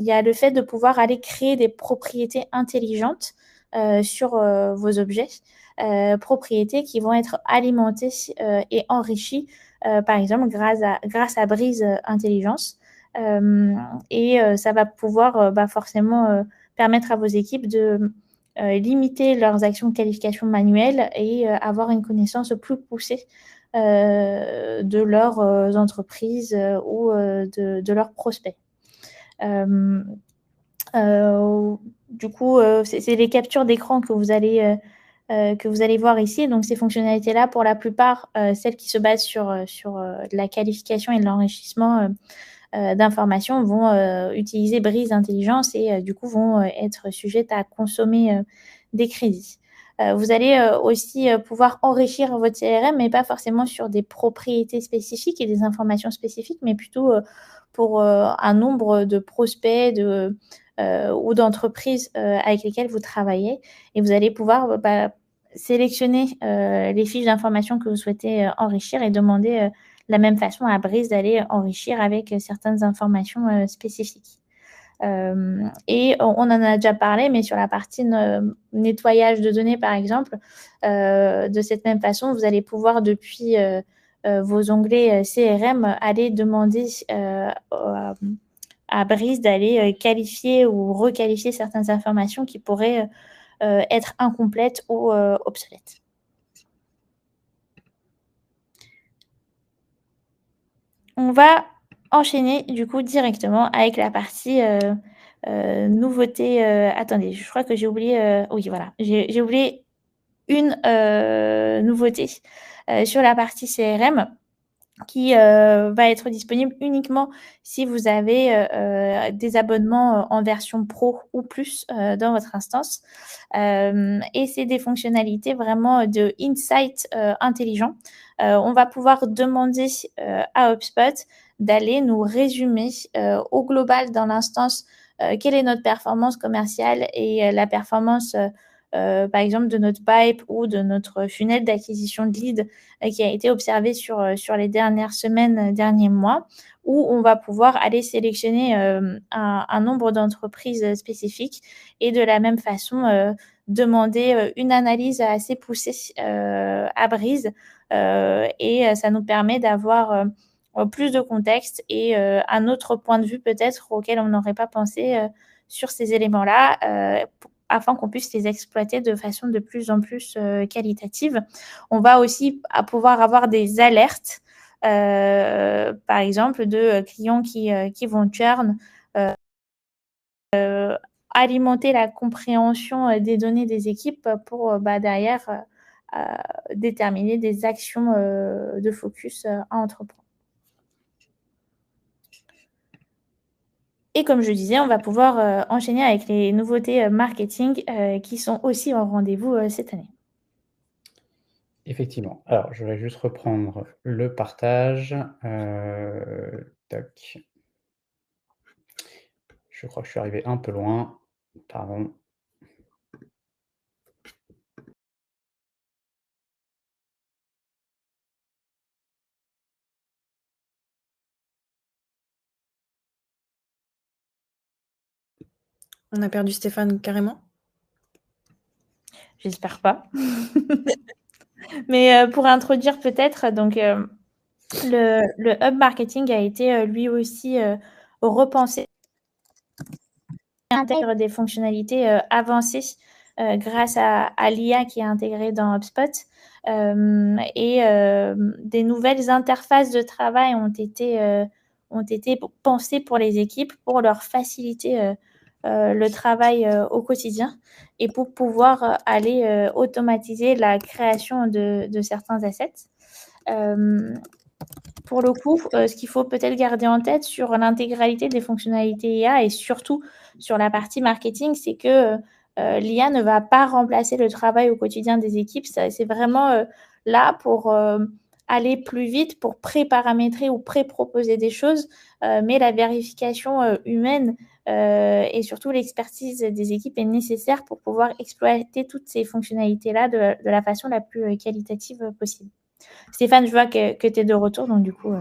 B: y a le fait de pouvoir aller créer des propriétés intelligentes sur vos objets. Propriétés qui vont être alimentées et enrichies, par exemple, grâce à Breeze Intelligence. Ça va pouvoir forcément permettre à vos équipes de limiter leurs actions de qualification manuelle et avoir une connaissance plus poussée de leurs entreprises ou de leurs prospects. Du coup, c'est les captures d'écran que vous allez voir ici. Donc, ces fonctionnalités-là, pour la plupart, celles qui se basent sur la qualification et l'enrichissement d'informations vont utiliser Breeze Intelligence et du coup vont être sujettes à consommer des crédits. Vous allez aussi pouvoir enrichir votre CRM, mais pas forcément sur des propriétés spécifiques et des informations spécifiques, mais plutôt pour un nombre de prospects ou d'entreprises avec lesquelles vous travaillez. Et vous allez pouvoir sélectionner les fiches d'informations que vous souhaitez enrichir et demander de la même façon à Breeze d'aller enrichir avec certaines informations spécifiques. Et on en a déjà parlé, mais sur la partie nettoyage de données, par exemple, de cette même façon, vous allez pouvoir, depuis vos onglets CRM, aller demander à Breeze d'aller qualifier ou requalifier certaines informations qui pourraient être incomplètes ou obsolètes. On va enchaîner du coup directement avec la partie nouveauté. Attendez, je crois que j'ai oublié. Oui, voilà, j'ai oublié une nouveauté sur la partie CRM qui va être disponible uniquement si vous avez des abonnements en version pro ou plus dans votre instance. Et c'est des fonctionnalités vraiment de insight intelligent. On va pouvoir demander à HubSpot d'aller nous résumer au global dans l'instance quelle est notre performance commerciale et la performance par exemple de notre pipe ou de notre funnel d'acquisition de leads qui a été observé sur les dernières semaines, derniers mois, où on va pouvoir aller sélectionner un nombre d'entreprises spécifiques et de la même façon demander une analyse assez poussée à Breeze et ça nous permet d'avoir plus de contexte et un autre point de vue peut-être auquel on n'aurait pas pensé sur ces éléments-là afin qu'on puisse les exploiter de façon de plus en plus qualitative. On va aussi pouvoir avoir des alertes, par exemple, de clients qui vont churn, alimenter la compréhension des données des équipes pour derrière déterminer des actions de focus à entreprendre. Et comme je disais, on va pouvoir enchaîner avec les nouveautés marketing qui sont aussi au rendez-vous cette année.
A: Effectivement. Alors, je vais juste reprendre le partage. Tac. Je crois que je suis arrivé un peu loin. Pardon.
C: On a perdu Stéphane carrément?
B: J'espère pas. Mais pour introduire peut-être, donc le hub marketing a été lui aussi repensé. Il intègre des fonctionnalités avancées grâce à l'IA qui est intégrée dans HubSpot. Et des nouvelles interfaces de travail ont été pensées pour les équipes pour leur faciliter le travail au quotidien et pour pouvoir aller automatiser la création de certains assets. Pour le coup, ce qu'il faut peut-être garder en tête sur l'intégralité des fonctionnalités IA et surtout sur la partie marketing, c'est que l'IA ne va pas remplacer le travail au quotidien des équipes. C'est vraiment là pour aller plus vite, pour pré-paramétrer ou pré-proposer des choses, mais la vérification humaine et surtout l'expertise des équipes est nécessaire pour pouvoir exploiter toutes ces fonctionnalités-là de la façon la plus qualitative possible. Stéphane, je vois que tu es de retour, donc du coup,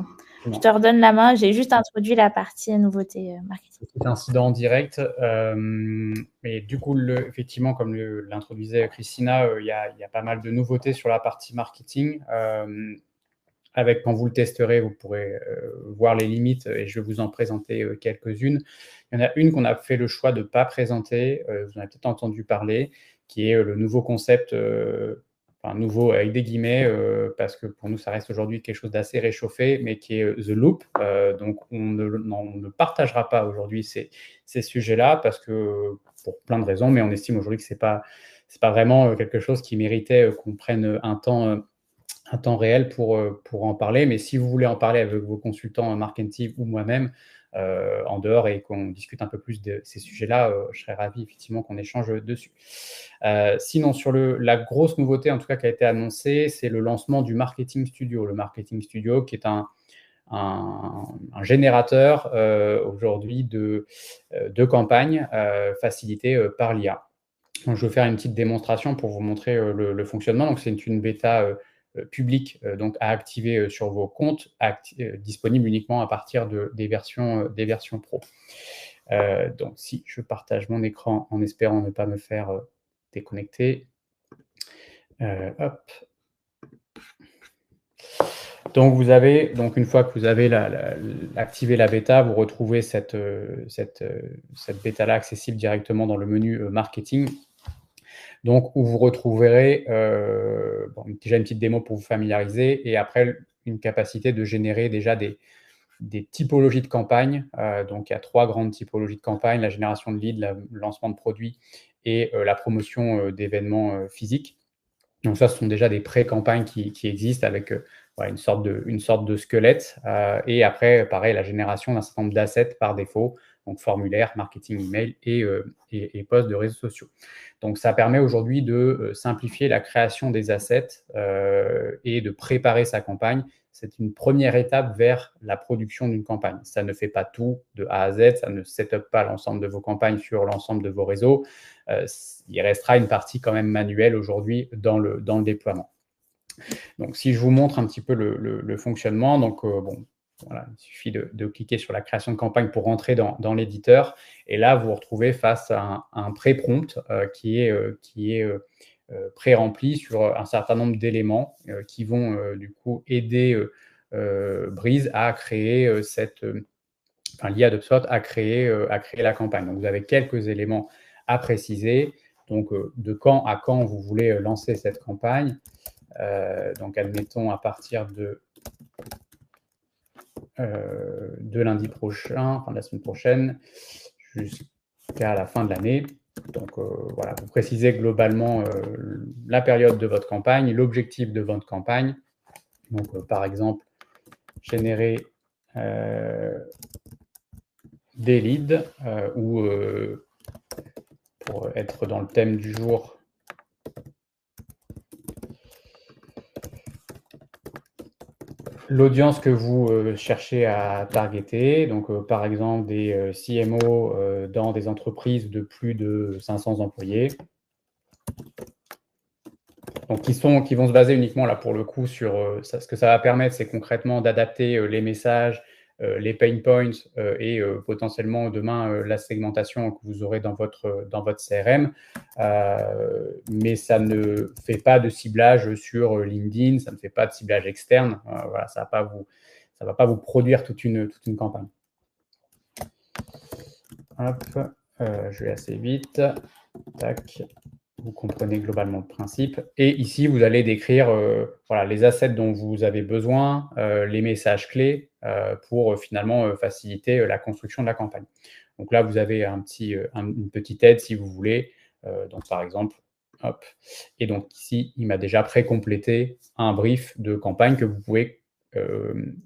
B: je te redonne la main. J'ai juste introduit la partie nouveauté marketing.
A: Petit incident en direct. Mais du coup, effectivement, comme l'introduisait Christina, il y a pas mal de nouveautés sur la partie marketing. Quand vous le testerez, vous pourrez voir les limites et je vais vous en présenter quelques-unes. Il y en a une qu'on a fait le choix de ne pas présenter, vous en avez peut-être entendu parler, qui est le nouveau concept, nouveau avec des guillemets, parce que pour nous, ça reste aujourd'hui quelque chose d'assez réchauffé, mais qui est The Loop. Donc, on ne partagera pas aujourd'hui ces sujets-là, parce que pour plein de raisons, mais on estime aujourd'hui que ce n'est pas vraiment quelque chose qui méritait qu'on prenne un temps réel pour en parler. Mais si vous voulez en parler avec vos consultants marketing ou moi-même en dehors et qu'on discute un peu plus de ces sujets-là, je serais ravi effectivement qu'on échange dessus. Sinon, sur la grosse nouveauté en tout cas qui a été annoncée, c'est le lancement du Marketing Studio. Le Marketing Studio qui est un générateur aujourd'hui de campagnes facilité par l'IA. Donc, je vais faire une petite démonstration pour vous montrer le fonctionnement. Donc, c'est une bêta public donc à activer sur vos comptes, disponible uniquement à partir des versions pro. Donc, si je partage mon écran en espérant ne pas me faire déconnecter. Hop. Donc, une fois que vous avez activé la bêta, vous retrouvez cette bêta-là accessible directement dans le menu marketing. Donc, où vous retrouverez déjà une petite démo pour vous familiariser et après une capacité de générer déjà des typologies de campagnes. Donc, il y a 3 grandes typologies de campagnes, la génération de leads, le lancement de produits et la promotion d'événements physiques. Donc, ça, ce sont déjà des pré-campagnes qui existent avec une sorte de squelette. Et après, pareil, la génération d'un certain nombre d'assets par défaut, donc formulaire, marketing, email et posts de réseaux sociaux. Donc, ça permet aujourd'hui de simplifier la création des assets et de préparer sa campagne. C'est une première étape vers la production d'une campagne. Ça ne fait pas tout de A à Z, ça ne set-up pas l'ensemble de vos campagnes sur l'ensemble de vos réseaux. Il restera une partie quand même manuelle aujourd'hui dans le déploiement. Donc, si je vous montre un petit peu le fonctionnement, donc voilà, il suffit de cliquer sur la création de campagne pour rentrer dans l'éditeur. Et là, vous vous retrouvez face à un pré-prompt qui est pré-rempli sur un certain nombre d'éléments qui vont du coup aider Breeze à créer l'IA d'HubSpot à créer la campagne. Donc, vous avez quelques éléments à préciser. Donc, de quand à quand vous voulez lancer cette campagne. Donc, admettons à partir de lundi prochain, enfin de la semaine prochaine, jusqu'à la fin de l'année. Donc, voilà, vous précisez globalement la période de votre campagne, l'objectif de votre campagne. Donc, par exemple, générer des leads ou pour être dans le thème du jour, l'audience que vous cherchez à targeter, donc par exemple des CMO dans des entreprises de plus de 500 employés, donc qui vont se baser uniquement là pour le coup sur ce que ça va permettre, c'est concrètement d'adapter les messages, les pain points et potentiellement demain la segmentation que vous aurez dans votre CRM, mais ça ne fait pas de ciblage sur LinkedIn, ça ne fait pas de ciblage externe, voilà, ça va pas vous produire toute une campagne. Hop, je vais assez vite, tac. Vous comprenez globalement le principe. Et ici, vous allez décrire voilà, les assets dont vous avez besoin, les messages clés pour finalement faciliter la construction de la campagne. Donc là, vous avez une petite aide si vous voulez. Donc par exemple, hop. Et donc ici, il m'a déjà pré-complété un brief de campagne que vous pouvez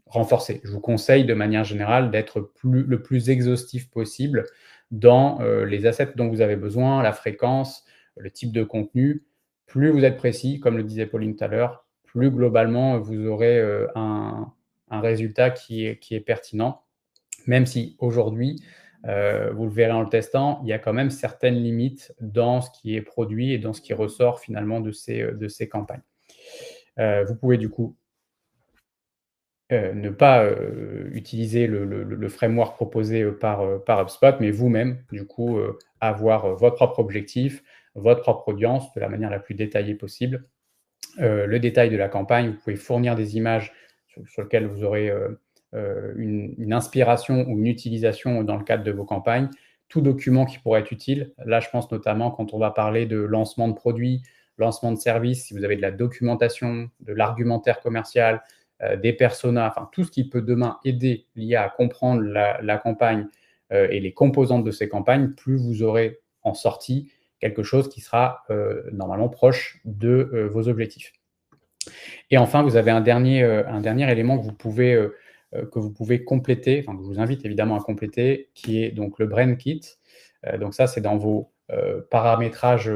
A: renforcer. Je vous conseille de manière générale d'être le plus exhaustif possible dans les assets dont vous avez besoin, la fréquence, le type de contenu. Plus vous êtes précis, comme le disait Pauline tout à l'heure, plus globalement vous aurez un résultat qui est pertinent, même si aujourd'hui, vous le verrez en le testant, il y a quand même certaines limites dans ce qui est produit et dans ce qui ressort finalement de ces campagnes. Vous pouvez du coup ne pas utiliser le framework proposé par HubSpot, mais vous-même, du coup, avoir votre propre objectif, votre propre audience de la manière la plus détaillée possible. Le détail de la campagne, vous pouvez fournir des images sur lesquelles vous aurez une inspiration ou une utilisation dans le cadre de vos campagnes. Tout document qui pourrait être utile. Là, je pense notamment quand on va parler de lancement de produits, lancement de services, si vous avez de la documentation, de l'argumentaire commercial, des personas, enfin tout ce qui peut demain aider l'IA à comprendre la campagne et les composantes de ces campagnes, plus vous aurez en sortie quelque chose qui sera normalement proche de vos objectifs. Et enfin, vous avez un dernier élément que vous pouvez compléter, enfin que je vous invite évidemment à compléter, qui est donc le Brand Kit. Donc ça, c'est dans vos paramétrages,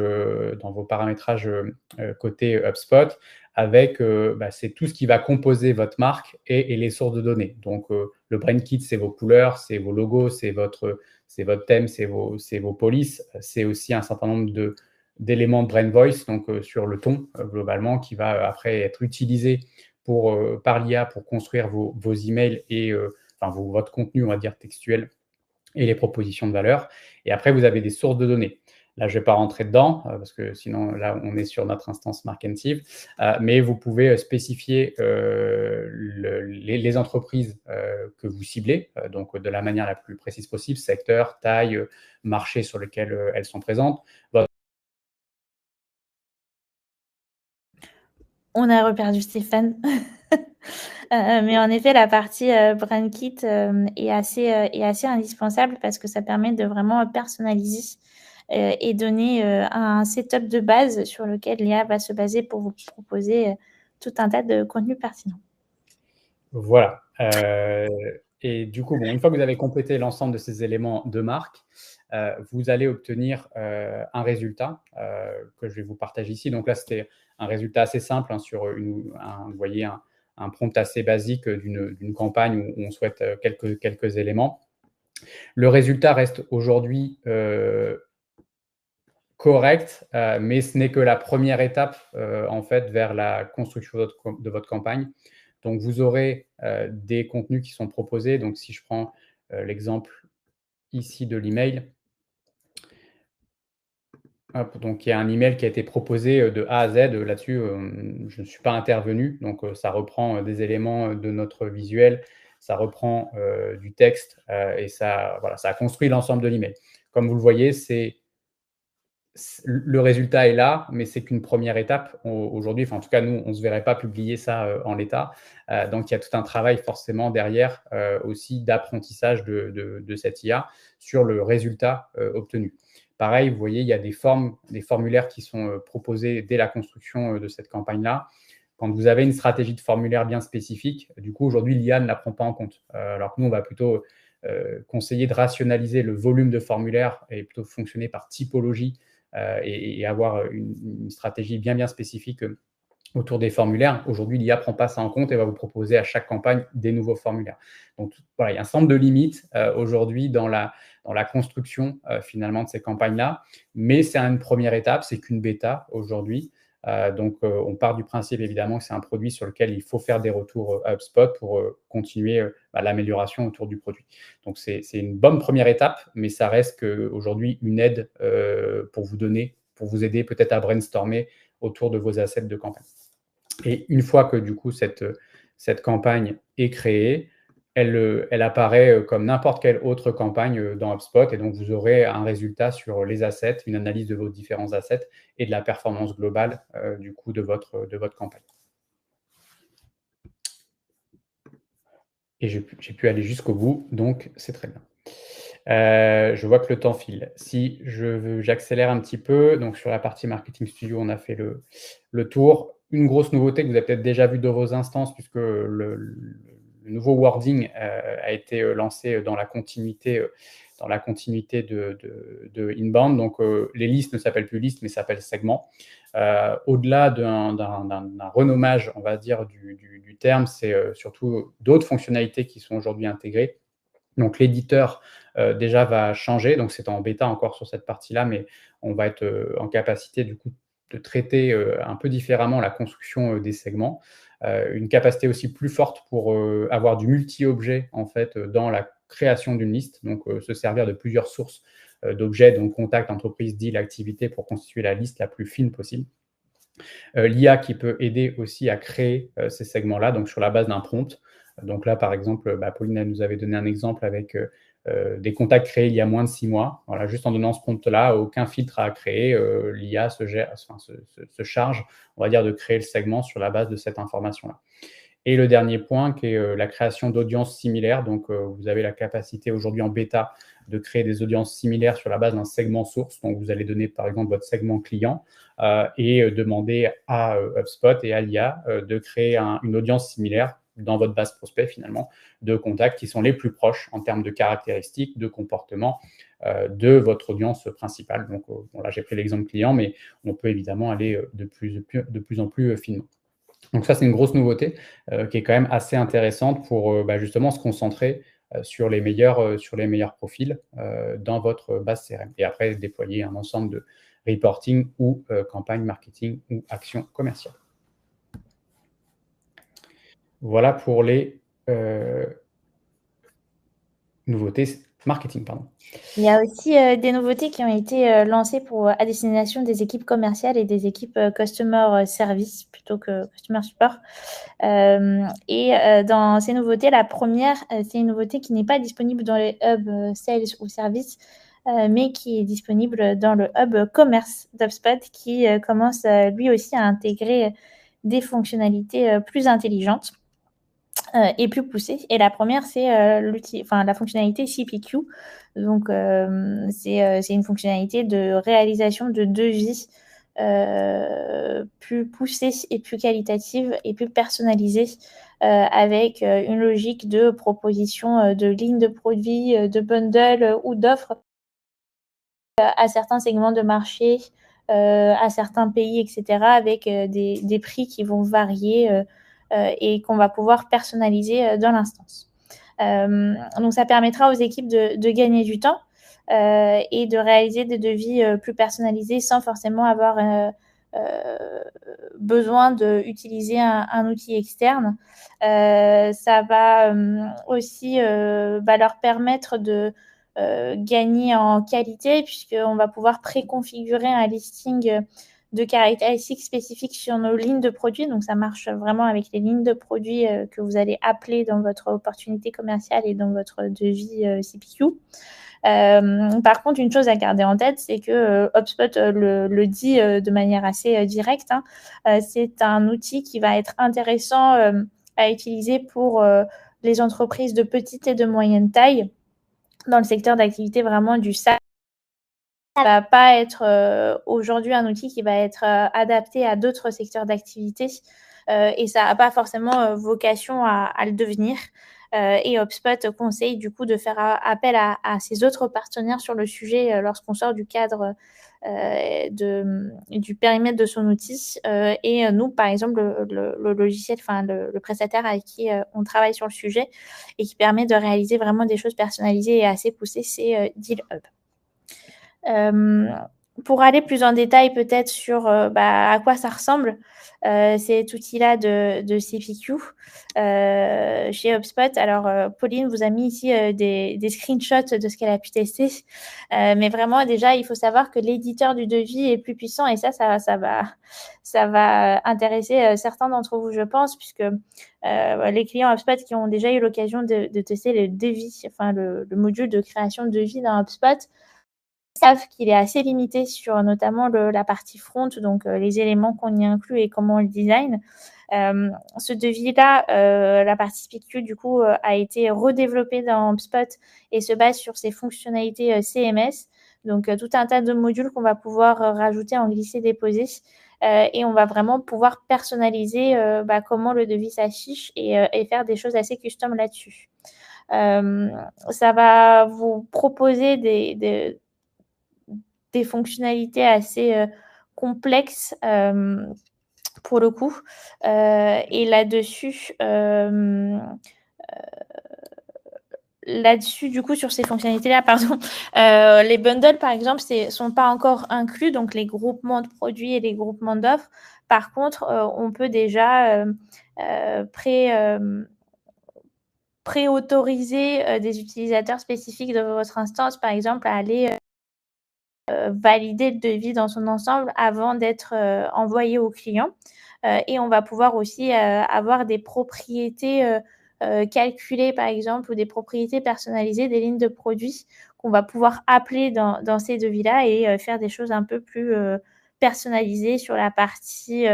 A: côté HubSpot, avec c'est tout ce qui va composer votre marque et les sources de données. Donc le Brand Kit, c'est vos couleurs, c'est vos logos, c'est votre thème, c'est vos polices, c'est aussi un certain nombre d'éléments de Brand Voice, donc sur le ton globalement, qui va après être utilisé par l'IA pour construire vos emails et votre contenu, on va dire, textuel et les propositions de valeur. Et après, vous avez des sources de données. Là, je ne vais pas rentrer dedans, parce que sinon, là, on est sur notre instance Markentive. Mais vous pouvez spécifier les entreprises que vous ciblez, donc de la manière la plus précise possible, secteur, taille, marché sur lequel elles sont présentes.
B: On a reperdu Stéphane. Mais en effet, la partie Brand Kit est assez indispensable parce que ça permet de vraiment personnaliser et donner un setup de base sur lequel l'IA va se baser pour vous proposer tout un tas de contenus pertinents.
A: Voilà. Et du coup, une fois que vous avez complété l'ensemble de ces éléments de marque, vous allez obtenir un résultat que je vais vous partager ici. Donc là, c'était un résultat assez simple sur vous voyez, un prompt assez basique d'une campagne où on souhaite quelques éléments. Le résultat reste aujourd'hui correct, mais ce n'est que la première étape en fait vers la construction de votre campagne. Donc, vous aurez des contenus qui sont proposés. Donc, si je prends l'exemple ici de l'email, donc il y a un email qui a été proposé de A à Z. Là-dessus, je ne suis pas intervenu. Donc, ça reprend des éléments de notre visuel, ça reprend du texte et ça a construit l'ensemble de l'email. Comme vous le voyez, le résultat est là, mais c'est qu'une première étape. Aujourd'hui, en tout cas, nous, on ne se verrait pas publier ça en l'état. Donc, il y a tout un travail forcément derrière aussi d'apprentissage de cette IA sur le résultat obtenu. Pareil, vous voyez, il y a des formulaires qui sont proposés dès la construction de cette campagne-là. Quand vous avez une stratégie de formulaire bien spécifique, du coup, aujourd'hui, l'IA ne la prend pas en compte. Alors que nous, on va plutôt conseiller de rationaliser le volume de formulaires et plutôt fonctionner par typologie et avoir une stratégie bien spécifique autour des formulaires. Aujourd'hui, l'IA ne prend pas ça en compte et va vous proposer à chaque campagne des nouveaux formulaires. Donc, voilà, il y a un certain nombre de limites aujourd'hui dans la construction finalement de ces campagnes-là, mais c'est une première étape, c'est qu'une bêta aujourd'hui. Donc, on part du principe évidemment que c'est un produit sur lequel il faut faire des retours à HubSpot pour continuer l'amélioration autour du produit. Donc, c'est une bonne première étape, mais ça reste aujourd'hui une aide pour vous aider peut-être à brainstormer autour de vos assets de campagne. Et une fois que du coup cette campagne est créée, elle apparaît comme n'importe quelle autre campagne dans HubSpot, et donc vous aurez un résultat sur les assets, une analyse de vos différents assets et de la performance globale du coup de votre campagne. Et j'ai pu aller jusqu'au bout, donc c'est très bien. Je vois que le temps file. Si j'accélère un petit peu, donc sur la partie Marketing Studio, on a fait le tour. Une grosse nouveauté que vous avez peut-être déjà vue dans vos instances, puisque le nouveau wording a été lancé dans la continuité de Inbound. Donc, les listes ne s'appellent plus listes, mais s'appellent segments. Au-delà d'un renommage, on va dire, du terme, c'est surtout d'autres fonctionnalités qui sont aujourd'hui intégrées. Donc, l'éditeur déjà va changer. Donc, c'est en bêta encore sur cette partie-là, mais on va être en capacité du coup de traiter un peu différemment la construction des segments. Une capacité aussi plus forte pour avoir du multi-objet en fait dans la création d'une liste. Donc, se servir de plusieurs sources d'objets, donc contact, entreprise, deal, activité, pour constituer la liste la plus fine possible. L'IA qui peut aider aussi à créer ces segments-là, donc sur la base d'un prompt. Donc là, par exemple, Pauline elle nous avait donné un exemple avec des contacts créés il y a moins de 6 mois. Voilà, juste en donnant ce prompt-là, aucun filtre à créer, l'IA se charge, on va dire, de créer le segment sur la base de cette information-là. Et le dernier point, qui est la création d'audiences similaires. Donc, vous avez la capacité aujourd'hui en bêta de créer des audiences similaires sur la base d'un segment source. Donc, vous allez donner, par exemple, votre segment client et demander à HubSpot et à l'IA de créer une audience similaire dans votre base prospect, finalement, de contacts qui sont les plus proches en termes de caractéristiques, de comportement de votre audience principale. Donc, là, j'ai pris l'exemple client, mais on peut évidemment aller de plus en plus finement. Donc ça, c'est une grosse nouveauté qui est quand même assez intéressante pour justement se concentrer sur les meilleurs profils dans votre base CRM. Et après, déployer un ensemble de reporting ou campagne marketing ou action commerciale. Voilà pour les nouveautés marketing, pardon.
B: Il y a aussi des nouveautés qui ont été lancées à destination des équipes commerciales et des équipes Customer Service plutôt que Customer Support. Dans ces nouveautés, la première, c'est une nouveauté qui n'est pas disponible dans les hubs Sales ou Service, mais qui est disponible dans le hub Commerce d'HubSpot, qui commence lui aussi à intégrer des fonctionnalités plus intelligentes et plus poussées. Et la première, c'est la fonctionnalité CPQ. Donc, c'est une fonctionnalité de réalisation de devis plus poussée et plus qualitative et plus personnalisée avec une logique de proposition de lignes de produits, de bundles ou d'offres à certains segments de marché, à certains pays, etc., avec des prix qui vont varier et qu'on va pouvoir personnaliser dans l'instance. Donc, ça permettra aux équipes de gagner du temps et de réaliser des devis plus personnalisés sans forcément avoir besoin d'utiliser un outil externe. Ça va aussi leur permettre de gagner en qualité, puisqu'on va pouvoir préconfigurer un listing de caractéristiques spécifiques sur nos lignes de produits. Donc, ça marche vraiment avec les lignes de produits que vous allez appeler dans votre opportunité commerciale et dans votre devis CPQ. Par contre, une chose à garder en tête, c'est que HubSpot le dit de manière assez directe. C'est un outil qui va être intéressant à utiliser pour les entreprises de petite et de moyenne taille dans le secteur d'activité vraiment du SaaS. Ça ne va pas être aujourd'hui un outil qui va être adapté à d'autres secteurs d'activité et ça n'a pas forcément vocation à le devenir. Et HubSpot conseille du coup de faire appel à ses autres partenaires sur le sujet lorsqu'on sort du cadre du périmètre de son outil. Et nous, par exemple, le logiciel, enfin le prestataire avec qui on travaille sur le sujet et qui permet de réaliser vraiment des choses personnalisées et assez poussées, c'est DealHub. Pour aller plus en détail peut-être sur à quoi ça ressemble, cet outil-là de CPQ chez HubSpot. Alors, Pauline vous a mis ici des screenshots de ce qu'elle a pu tester. Mais vraiment, déjà, il faut savoir que l'éditeur du devis est plus puissant et ça va intéresser certains d'entre vous, je pense, puisque les clients HubSpot qui ont déjà eu l'occasion de tester le devis, enfin le module de création de devis dans HubSpot, savent qu'il est assez limité sur notamment la partie front, donc les éléments qu'on y inclut et comment on le design. Ce devis-là, la partie PQ, du coup, a été redéveloppée dans HubSpot et se base sur ses fonctionnalités CMS. Donc, tout un tas de modules qu'on va pouvoir rajouter en glisser-déposer. Et on va vraiment pouvoir personnaliser comment le devis s'affiche et faire des choses assez custom là-dessus. Ça va vous proposer des fonctionnalités assez complexes pour le coup. Et là-dessus, du coup, sur ces fonctionnalités-là, pardon, les bundles, par exemple, ne sont pas encore inclus, donc les groupements de produits et les groupements d'offres. Par contre, on peut déjà pré-autoriser des utilisateurs spécifiques de votre instance, par exemple, à aller valider le devis dans son ensemble avant d'être envoyé au client. Et on va pouvoir aussi avoir des propriétés calculées, par exemple, ou des propriétés personnalisées, des lignes de produits qu'on va pouvoir appeler dans ces devis-là et faire des choses un peu plus personnalisées sur la partie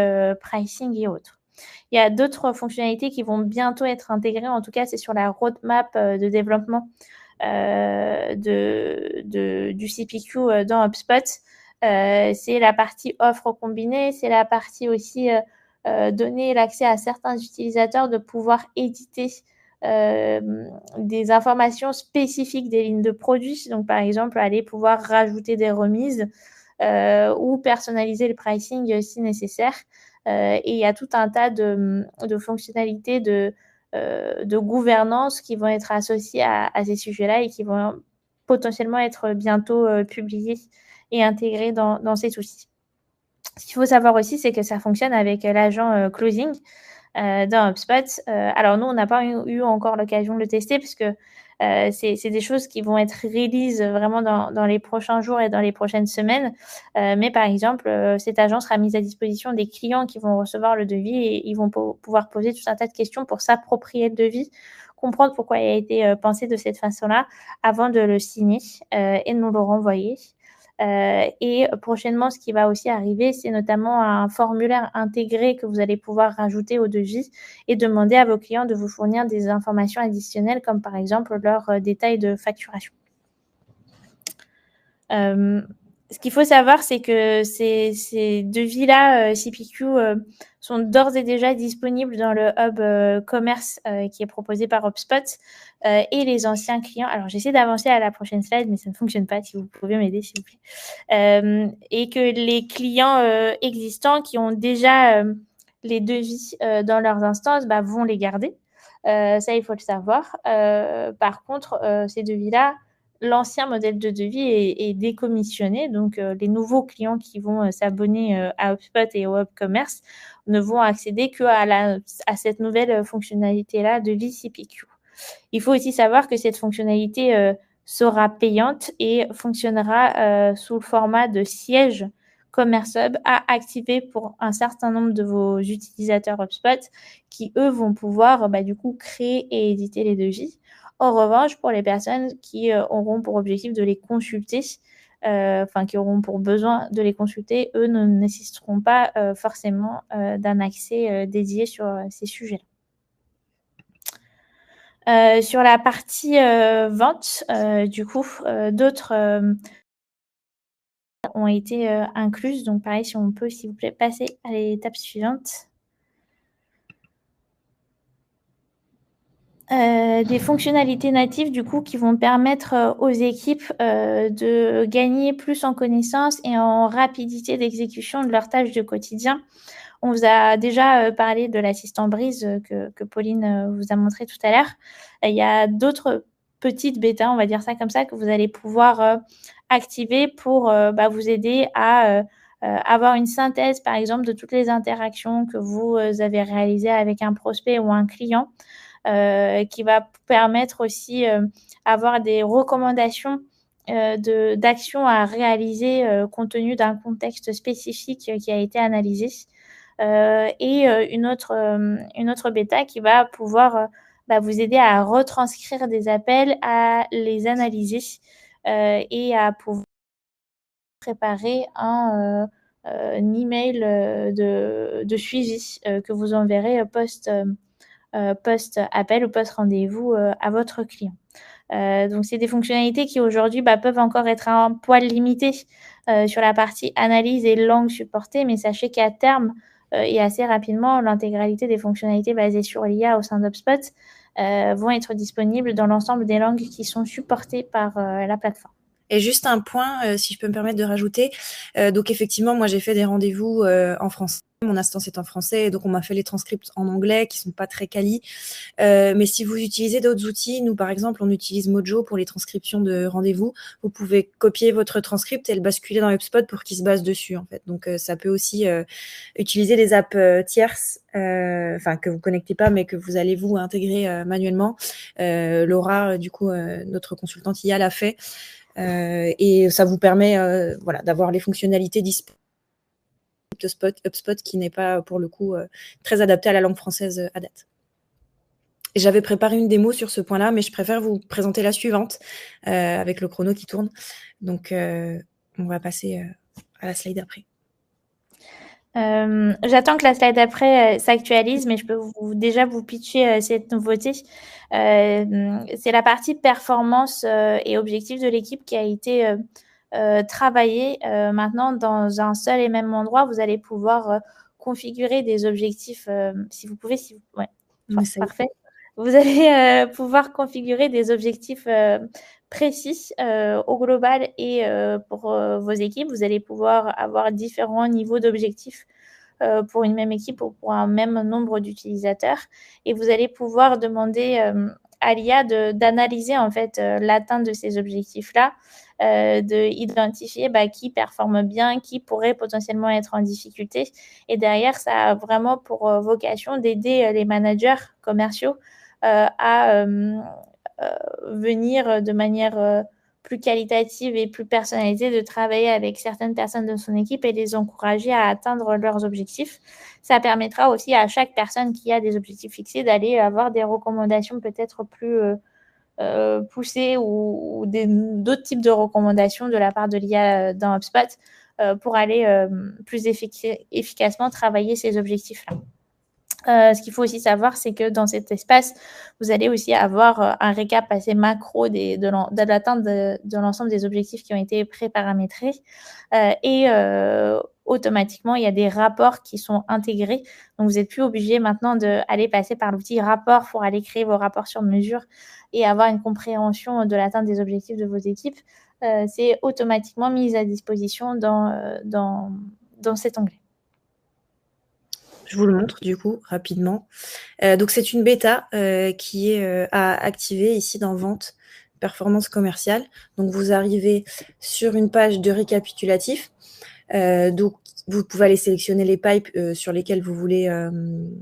B: pricing et autres. Il y a d'autres fonctionnalités qui vont bientôt être intégrées, en tout cas, c'est sur la roadmap de développement du CPQ dans HubSpot. C'est la partie offre combinée, c'est la partie aussi donner l'accès à certains utilisateurs de pouvoir éditer des informations spécifiques des lignes de produits. Donc, par exemple, aller pouvoir rajouter des remises ou personnaliser le pricing si nécessaire. Et il y a tout un tas de fonctionnalités de gouvernance qui vont être associées à ces sujets-là et qui vont potentiellement être bientôt publiés et intégrés dans cet outil. Ce qu'il faut savoir aussi, c'est que ça fonctionne avec l'agent closing dans HubSpot. Alors nous, on n'a pas eu encore l'occasion de le tester parce que c'est des choses qui vont être release vraiment dans les prochains jours et dans les prochaines semaines. Mais par exemple, cette agence sera mise à disposition des clients qui vont recevoir le devis et ils vont pouvoir poser tout un tas de questions pour s'approprier le devis, comprendre pourquoi il a été pensé de cette façon-là avant de le signer et de nous le renvoyer. Et prochainement, ce qui va aussi arriver, c'est notamment un formulaire intégré que vous allez pouvoir rajouter au devis et demander à vos clients de vous fournir des informations additionnelles, comme par exemple leurs détails de facturation. Ce qu'il faut savoir, c'est que ces devis-là, CPQ, sont d'ores et déjà disponibles dans le hub commerce qui est proposé par HubSpot et les anciens clients. Alors, j'essaie d'avancer à la prochaine slide, mais ça ne fonctionne pas. Si vous pouvez m'aider, s'il vous plaît. Et que les clients existants qui ont déjà les devis dans leurs instances vont les garder. Ça, il faut le savoir. Par contre, ces devis-là, l'ancien modèle de devis est décommissionné. Donc, les nouveaux clients qui vont s'abonner à HubSpot et au Hub Commerce ne vont accéder qu'à cette nouvelle fonctionnalité-là de CPQ. Il faut aussi savoir que cette fonctionnalité sera payante et fonctionnera sous le format de siège Commerce Hub à activer pour un certain nombre de vos utilisateurs HubSpot qui, eux, vont pouvoir du coup créer et éditer les devis. En revanche, pour les personnes qui auront pour objectif de les consulter, qui auront pour besoin de les consulter, eux ne nécessiteront pas forcément d'un accès dédié sur ces sujets-là. Sur la partie vente, du coup, d'autres ont été incluses. Donc, pareil, si on peut, s'il vous plaît, passer à l'étape suivante. des fonctionnalités natives du coup qui vont permettre aux équipes de gagner plus en connaissance et en rapidité d'exécution de leurs tâches du quotidien. On vous a déjà parlé de l'assistant Breeze que Pauline vous a montré tout à l'heure. Il y a d'autres petites bêtas, on va dire ça comme ça, que vous allez pouvoir activer pour vous aider à avoir une synthèse, par exemple, de toutes les interactions que vous avez réalisées avec un prospect ou un client. Qui va permettre aussi avoir des recommandations d'actions à réaliser compte tenu d'un contexte spécifique qui a été analysé. Et une autre bêta qui va pouvoir vous aider à retranscrire des appels, à les analyser et à pouvoir préparer un email de suivi que vous enverrez post-appel ou post-rendez-vous à votre client. Donc, c'est des fonctionnalités qui aujourd'hui peuvent encore être un poil limitées sur la partie analyse et langue supportée, mais sachez qu'à terme et assez rapidement, l'intégralité des fonctionnalités basées sur l'IA au sein d'HubSpot vont être disponibles dans l'ensemble des langues qui sont supportées par la plateforme.
C: Et juste un point, si je peux me permettre de rajouter. Donc effectivement, moi j'ai fait des rendez-vous en français. Mon assistance est en français, et donc on m'a fait les transcripts en anglais qui sont pas très quali. Mais si vous utilisez d'autres outils, nous par exemple, on utilise Mojo pour les transcriptions de rendez-vous. Vous pouvez copier votre transcript et le basculer dans HubSpot pour qu'il se base dessus en fait. Donc ça peut aussi utiliser des apps tierces, que vous connectez pas, mais que vous allez vous intégrer manuellement. Laura, du coup, notre consultante IA l'a fait. Et ça vous permet d'avoir les fonctionnalités disponibles HubSpot qui n'est pas pour le coup très adapté à la langue française à date. Et j'avais préparé une démo sur ce point-là, mais je préfère vous présenter la suivante avec le chrono qui tourne. Donc on va passer à la slide après.
B: J'attends que la slide d'après s'actualise, mais je peux déjà vous pitcher cette nouveauté. C'est la partie performance et objectifs de l'équipe qui a été travaillée maintenant dans un seul et même endroit. Vous allez pouvoir configurer des objectifs, si vous pouvez. Parfait. Vous allez pouvoir configurer des objectifs précis au global et pour vos équipes. Vous allez pouvoir avoir différents niveaux d'objectifs pour une même équipe ou pour un même nombre d'utilisateurs. Et vous allez pouvoir demander à l'IA d'analyser en fait l'atteinte de ces objectifs-là, d'identifier qui performe bien, qui pourrait potentiellement être en difficulté. Et derrière, ça a vraiment pour vocation d'aider les managers commerciaux à venir de manière plus qualitative et plus personnalisée, de travailler avec certaines personnes de son équipe et les encourager à atteindre leurs objectifs. Ça permettra aussi à chaque personne qui a des objectifs fixés d'aller avoir des recommandations peut-être plus poussées ou d'autres types de recommandations de la part de l'IA dans HubSpot pour aller plus efficacement travailler ces objectifs-là. Ce qu'il faut aussi savoir, c'est que dans cet espace, vous allez aussi avoir un récap assez macro de l'atteinte de l'ensemble des objectifs qui ont été pré-paramétrés. Et automatiquement, il y a des rapports qui sont intégrés. Donc, vous n'êtes plus obligé maintenant d'aller passer par l'outil rapport pour aller créer vos rapports sur mesure et avoir une compréhension de l'atteinte des objectifs de vos équipes. C'est automatiquement mis à disposition dans cet onglet.
C: Je vous le montre du coup rapidement. Donc c'est une bêta qui est à activer ici dans Vente, performance commerciale. Donc vous arrivez sur une page de récapitulatif. Donc vous pouvez aller sélectionner les pipes sur lesquels vous voulez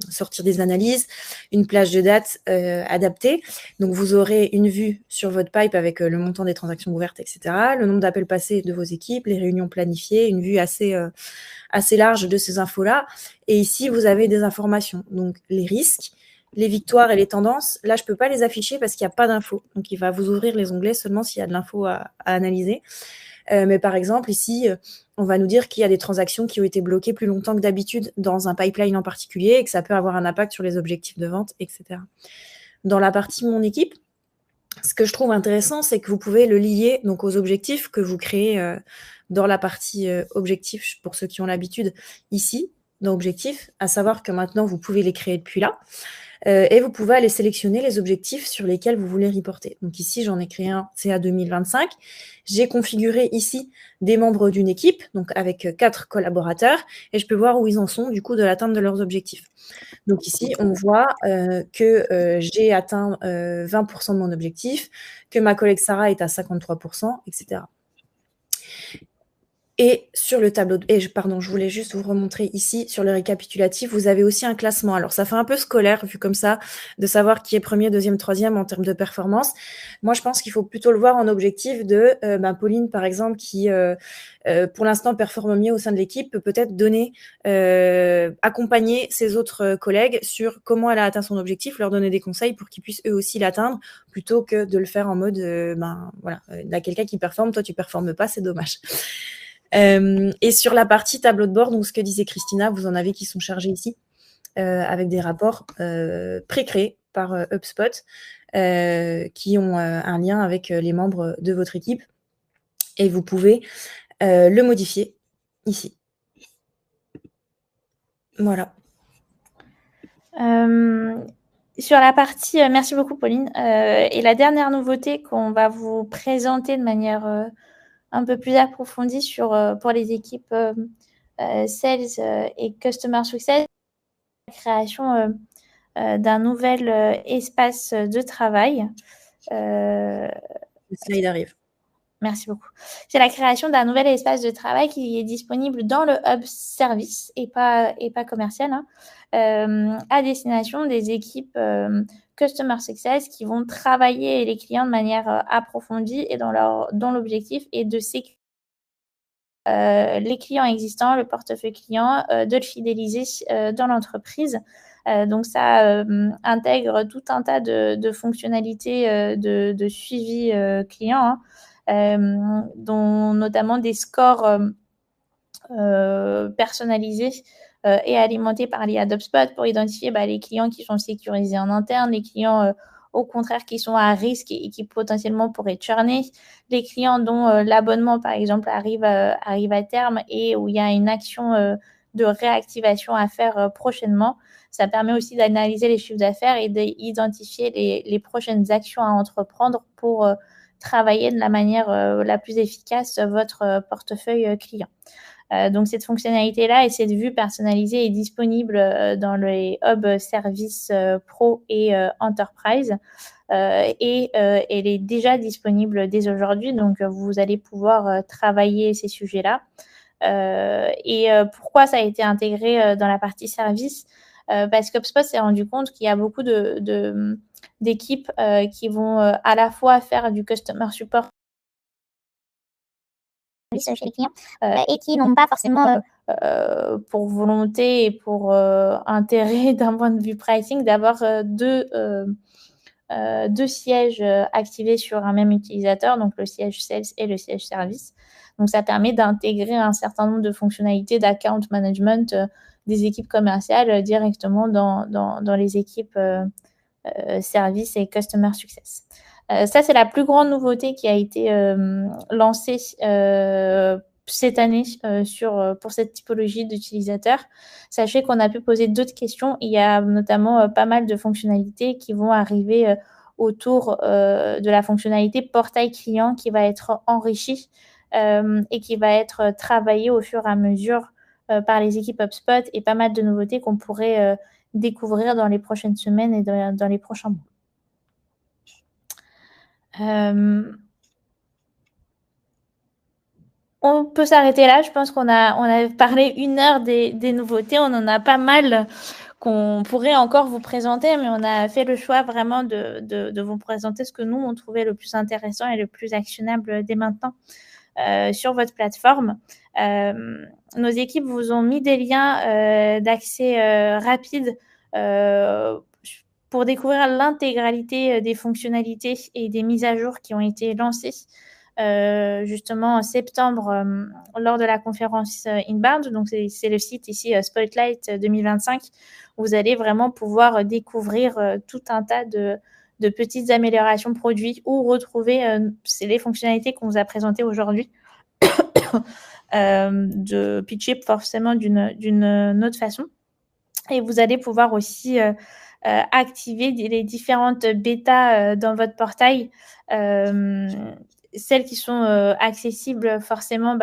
C: sortir des analyses, une plage de date adaptée. Donc vous aurez une vue sur votre pipe avec le montant des transactions ouvertes, etc., le nombre d'appels passés de vos équipes, les réunions planifiées, une vue assez large de ces infos-là. Et ici, vous avez des informations. Donc les risques, les victoires et les tendances. Là, je peux pas les afficher parce qu'il n'y a pas d'infos. Donc il va vous ouvrir les onglets seulement s'il y a de l'info à analyser. Mais par exemple, ici, on va nous dire qu'il y a des transactions qui ont été bloquées plus longtemps que d'habitude dans un pipeline en particulier et que ça peut avoir un impact sur les objectifs de vente, etc. Dans la partie Mon équipe, ce que je trouve intéressant, c'est que vous pouvez le lier donc aux objectifs que vous créez dans la partie objectifs, pour ceux qui ont l'habitude, ici, dans objectifs, à savoir que maintenant, vous pouvez les créer depuis là. et vous pouvez aller sélectionner les objectifs sur lesquels vous voulez reporter. Donc ici, j'en ai créé un CA 2025. J'ai configuré ici des membres d'une équipe, donc avec 4 collaborateurs, et je peux voir où ils en sont du coup de l'atteinte de leurs objectifs. Donc ici, on voit que j'ai atteint 20% de mon objectif, que ma collègue Sarah est à 53%, etc. Et sur le tableau, je voulais juste vous remontrer ici, sur le récapitulatif, vous avez aussi un classement. Alors, ça fait un peu scolaire, vu comme ça, de savoir qui est premier, deuxième, troisième en termes de performance. Moi, je pense qu'il faut plutôt le voir en objectif de Pauline, par exemple, qui, pour l'instant, performe mieux au sein de l'équipe, peut peut-être donner, accompagner ses autres collègues sur comment elle a atteint son objectif, leur donner des conseils pour qu'ils puissent eux aussi l'atteindre, plutôt que de le faire en mode, voilà, il y a quelqu'un qui performe, toi tu performes pas, c'est dommage. Et sur la partie tableau de bord, donc ce que disait Christina, vous en avez qui sont chargés ici, avec des rapports pré-créés par HubSpot, qui ont un lien avec les membres de votre équipe. Et vous pouvez le modifier ici. Voilà.
B: Sur la partie, merci beaucoup Pauline, et la dernière nouveauté qu'on va vous présenter de manière un peu plus approfondie pour les équipes Sales et Customer Success, la création d'un nouvel espace de travail.
C: Le slide arrive.
B: Merci beaucoup. C'est la création d'un nouvel espace de travail qui est disponible dans le hub service et pas commercial, à destination des équipes Customer Success qui vont travailler les clients de manière approfondie et dont l'objectif est de sécuriser les clients existants, le portefeuille client, de le fidéliser dans l'entreprise. Donc, ça intègre tout un tas de fonctionnalités de suivi client, dont notamment des scores personnalisés et alimentés par l'IA d'HubSpot pour identifier les clients qui sont sécurisés en interne, les clients au contraire qui sont à risque et qui potentiellement pourraient churner, les clients dont l'abonnement par exemple arrive à terme et où il y a une action de réactivation à faire prochainement. Ça permet aussi d'analyser les chiffres d'affaires et d'identifier les prochaines actions à entreprendre pour travailler de la manière la plus efficace votre portefeuille client. Donc, cette fonctionnalité-là et cette vue personnalisée est disponible dans les hubs services pro et enterprise. Et elle est déjà disponible dès aujourd'hui. Donc, vous allez pouvoir travailler ces sujets-là. Et pourquoi ça a été intégré dans la partie service? Parce qu'HubSpot s'est rendu compte qu'il y a beaucoup d'équipes qui vont à la fois faire du customer support chez les clients et qui n'ont pas forcément pour volonté et pour intérêt d'un point de vue pricing d'avoir deux sièges activés sur un même utilisateur, donc le siège sales et le siège service. Donc, ça permet d'intégrer un certain nombre de fonctionnalités d'account management des équipes commerciales directement dans les équipes service et customer success. Ça, c'est la plus grande nouveauté qui a été lancée cette année pour cette typologie d'utilisateurs. Sachez qu'on a pu poser d'autres questions. Il y a notamment pas mal de fonctionnalités qui vont arriver autour de la fonctionnalité portail client qui va être enrichie et qui va être travaillée au fur et à mesure par les équipes HubSpot et pas mal de nouveautés qu'on pourrait découvrir dans les prochaines semaines et dans les prochains mois. On peut s'arrêter là. Je pense qu'on a parlé 1 heure des nouveautés. On en a pas mal qu'on pourrait encore vous présenter, mais on a fait le choix vraiment de vous présenter ce que nous, on trouvait le plus intéressant et le plus actionnable dès maintenant sur votre plateforme. Nos équipes vous ont mis des liens d'accès rapide pour découvrir l'intégralité des fonctionnalités et des mises à jour qui ont été lancées justement en septembre lors de la conférence Inbound. Donc, c'est le site ici Spotlight 2025 où vous allez vraiment pouvoir découvrir tout un tas de petites améliorations produits ou retrouver les fonctionnalités qu'on vous a présentées aujourd'hui de pitcher forcément d'une autre façon. Et vous allez pouvoir aussi activer les différentes bêtas dans votre portail. Celles qui sont accessibles, forcément,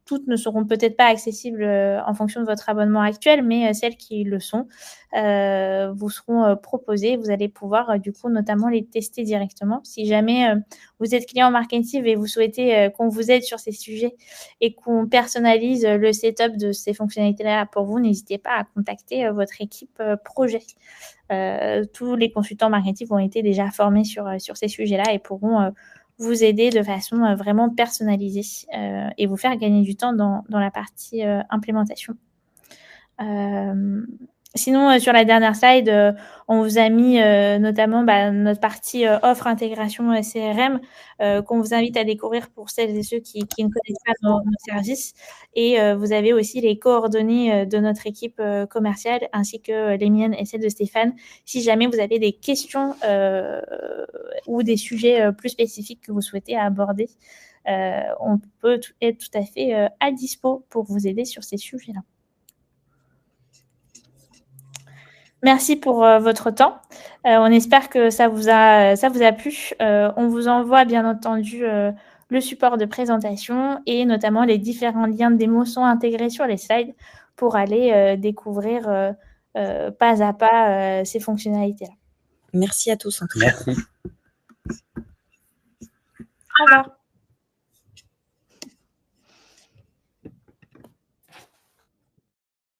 B: toutes ne seront peut-être pas accessibles en fonction de votre abonnement actuel, mais celles qui le sont vous seront proposées. Vous allez pouvoir du coup notamment les tester directement. Si jamais vous êtes client marketing et vous souhaitez qu'on vous aide sur ces sujets et qu'on personnalise le setup de ces fonctionnalités-là pour vous, n'hésitez pas à contacter votre équipe projet. Tous les consultants marketing ont été déjà formés sur ces sujets-là et pourront vous aider de façon vraiment personnalisée et vous faire gagner du temps dans la partie implémentation. Sinon, sur la dernière slide, on vous a mis notamment notre partie offre intégration CRM qu'on vous invite à découvrir pour celles et ceux qui ne connaissent pas nos services. Et vous avez aussi les coordonnées de notre équipe commerciale ainsi que les miennes et celles de Stéphane. Si jamais vous avez des questions ou des sujets plus spécifiques que vous souhaitez aborder, on peut être tout à fait à dispo pour vous aider sur ces sujets-là. Merci pour votre temps. On espère que ça vous a plu. On vous envoie bien entendu le support de présentation et notamment les différents liens de démo sont intégrés sur les slides pour aller découvrir pas à pas ces fonctionnalités-là.
C: Merci à tous.
A: Merci.
B: Au revoir.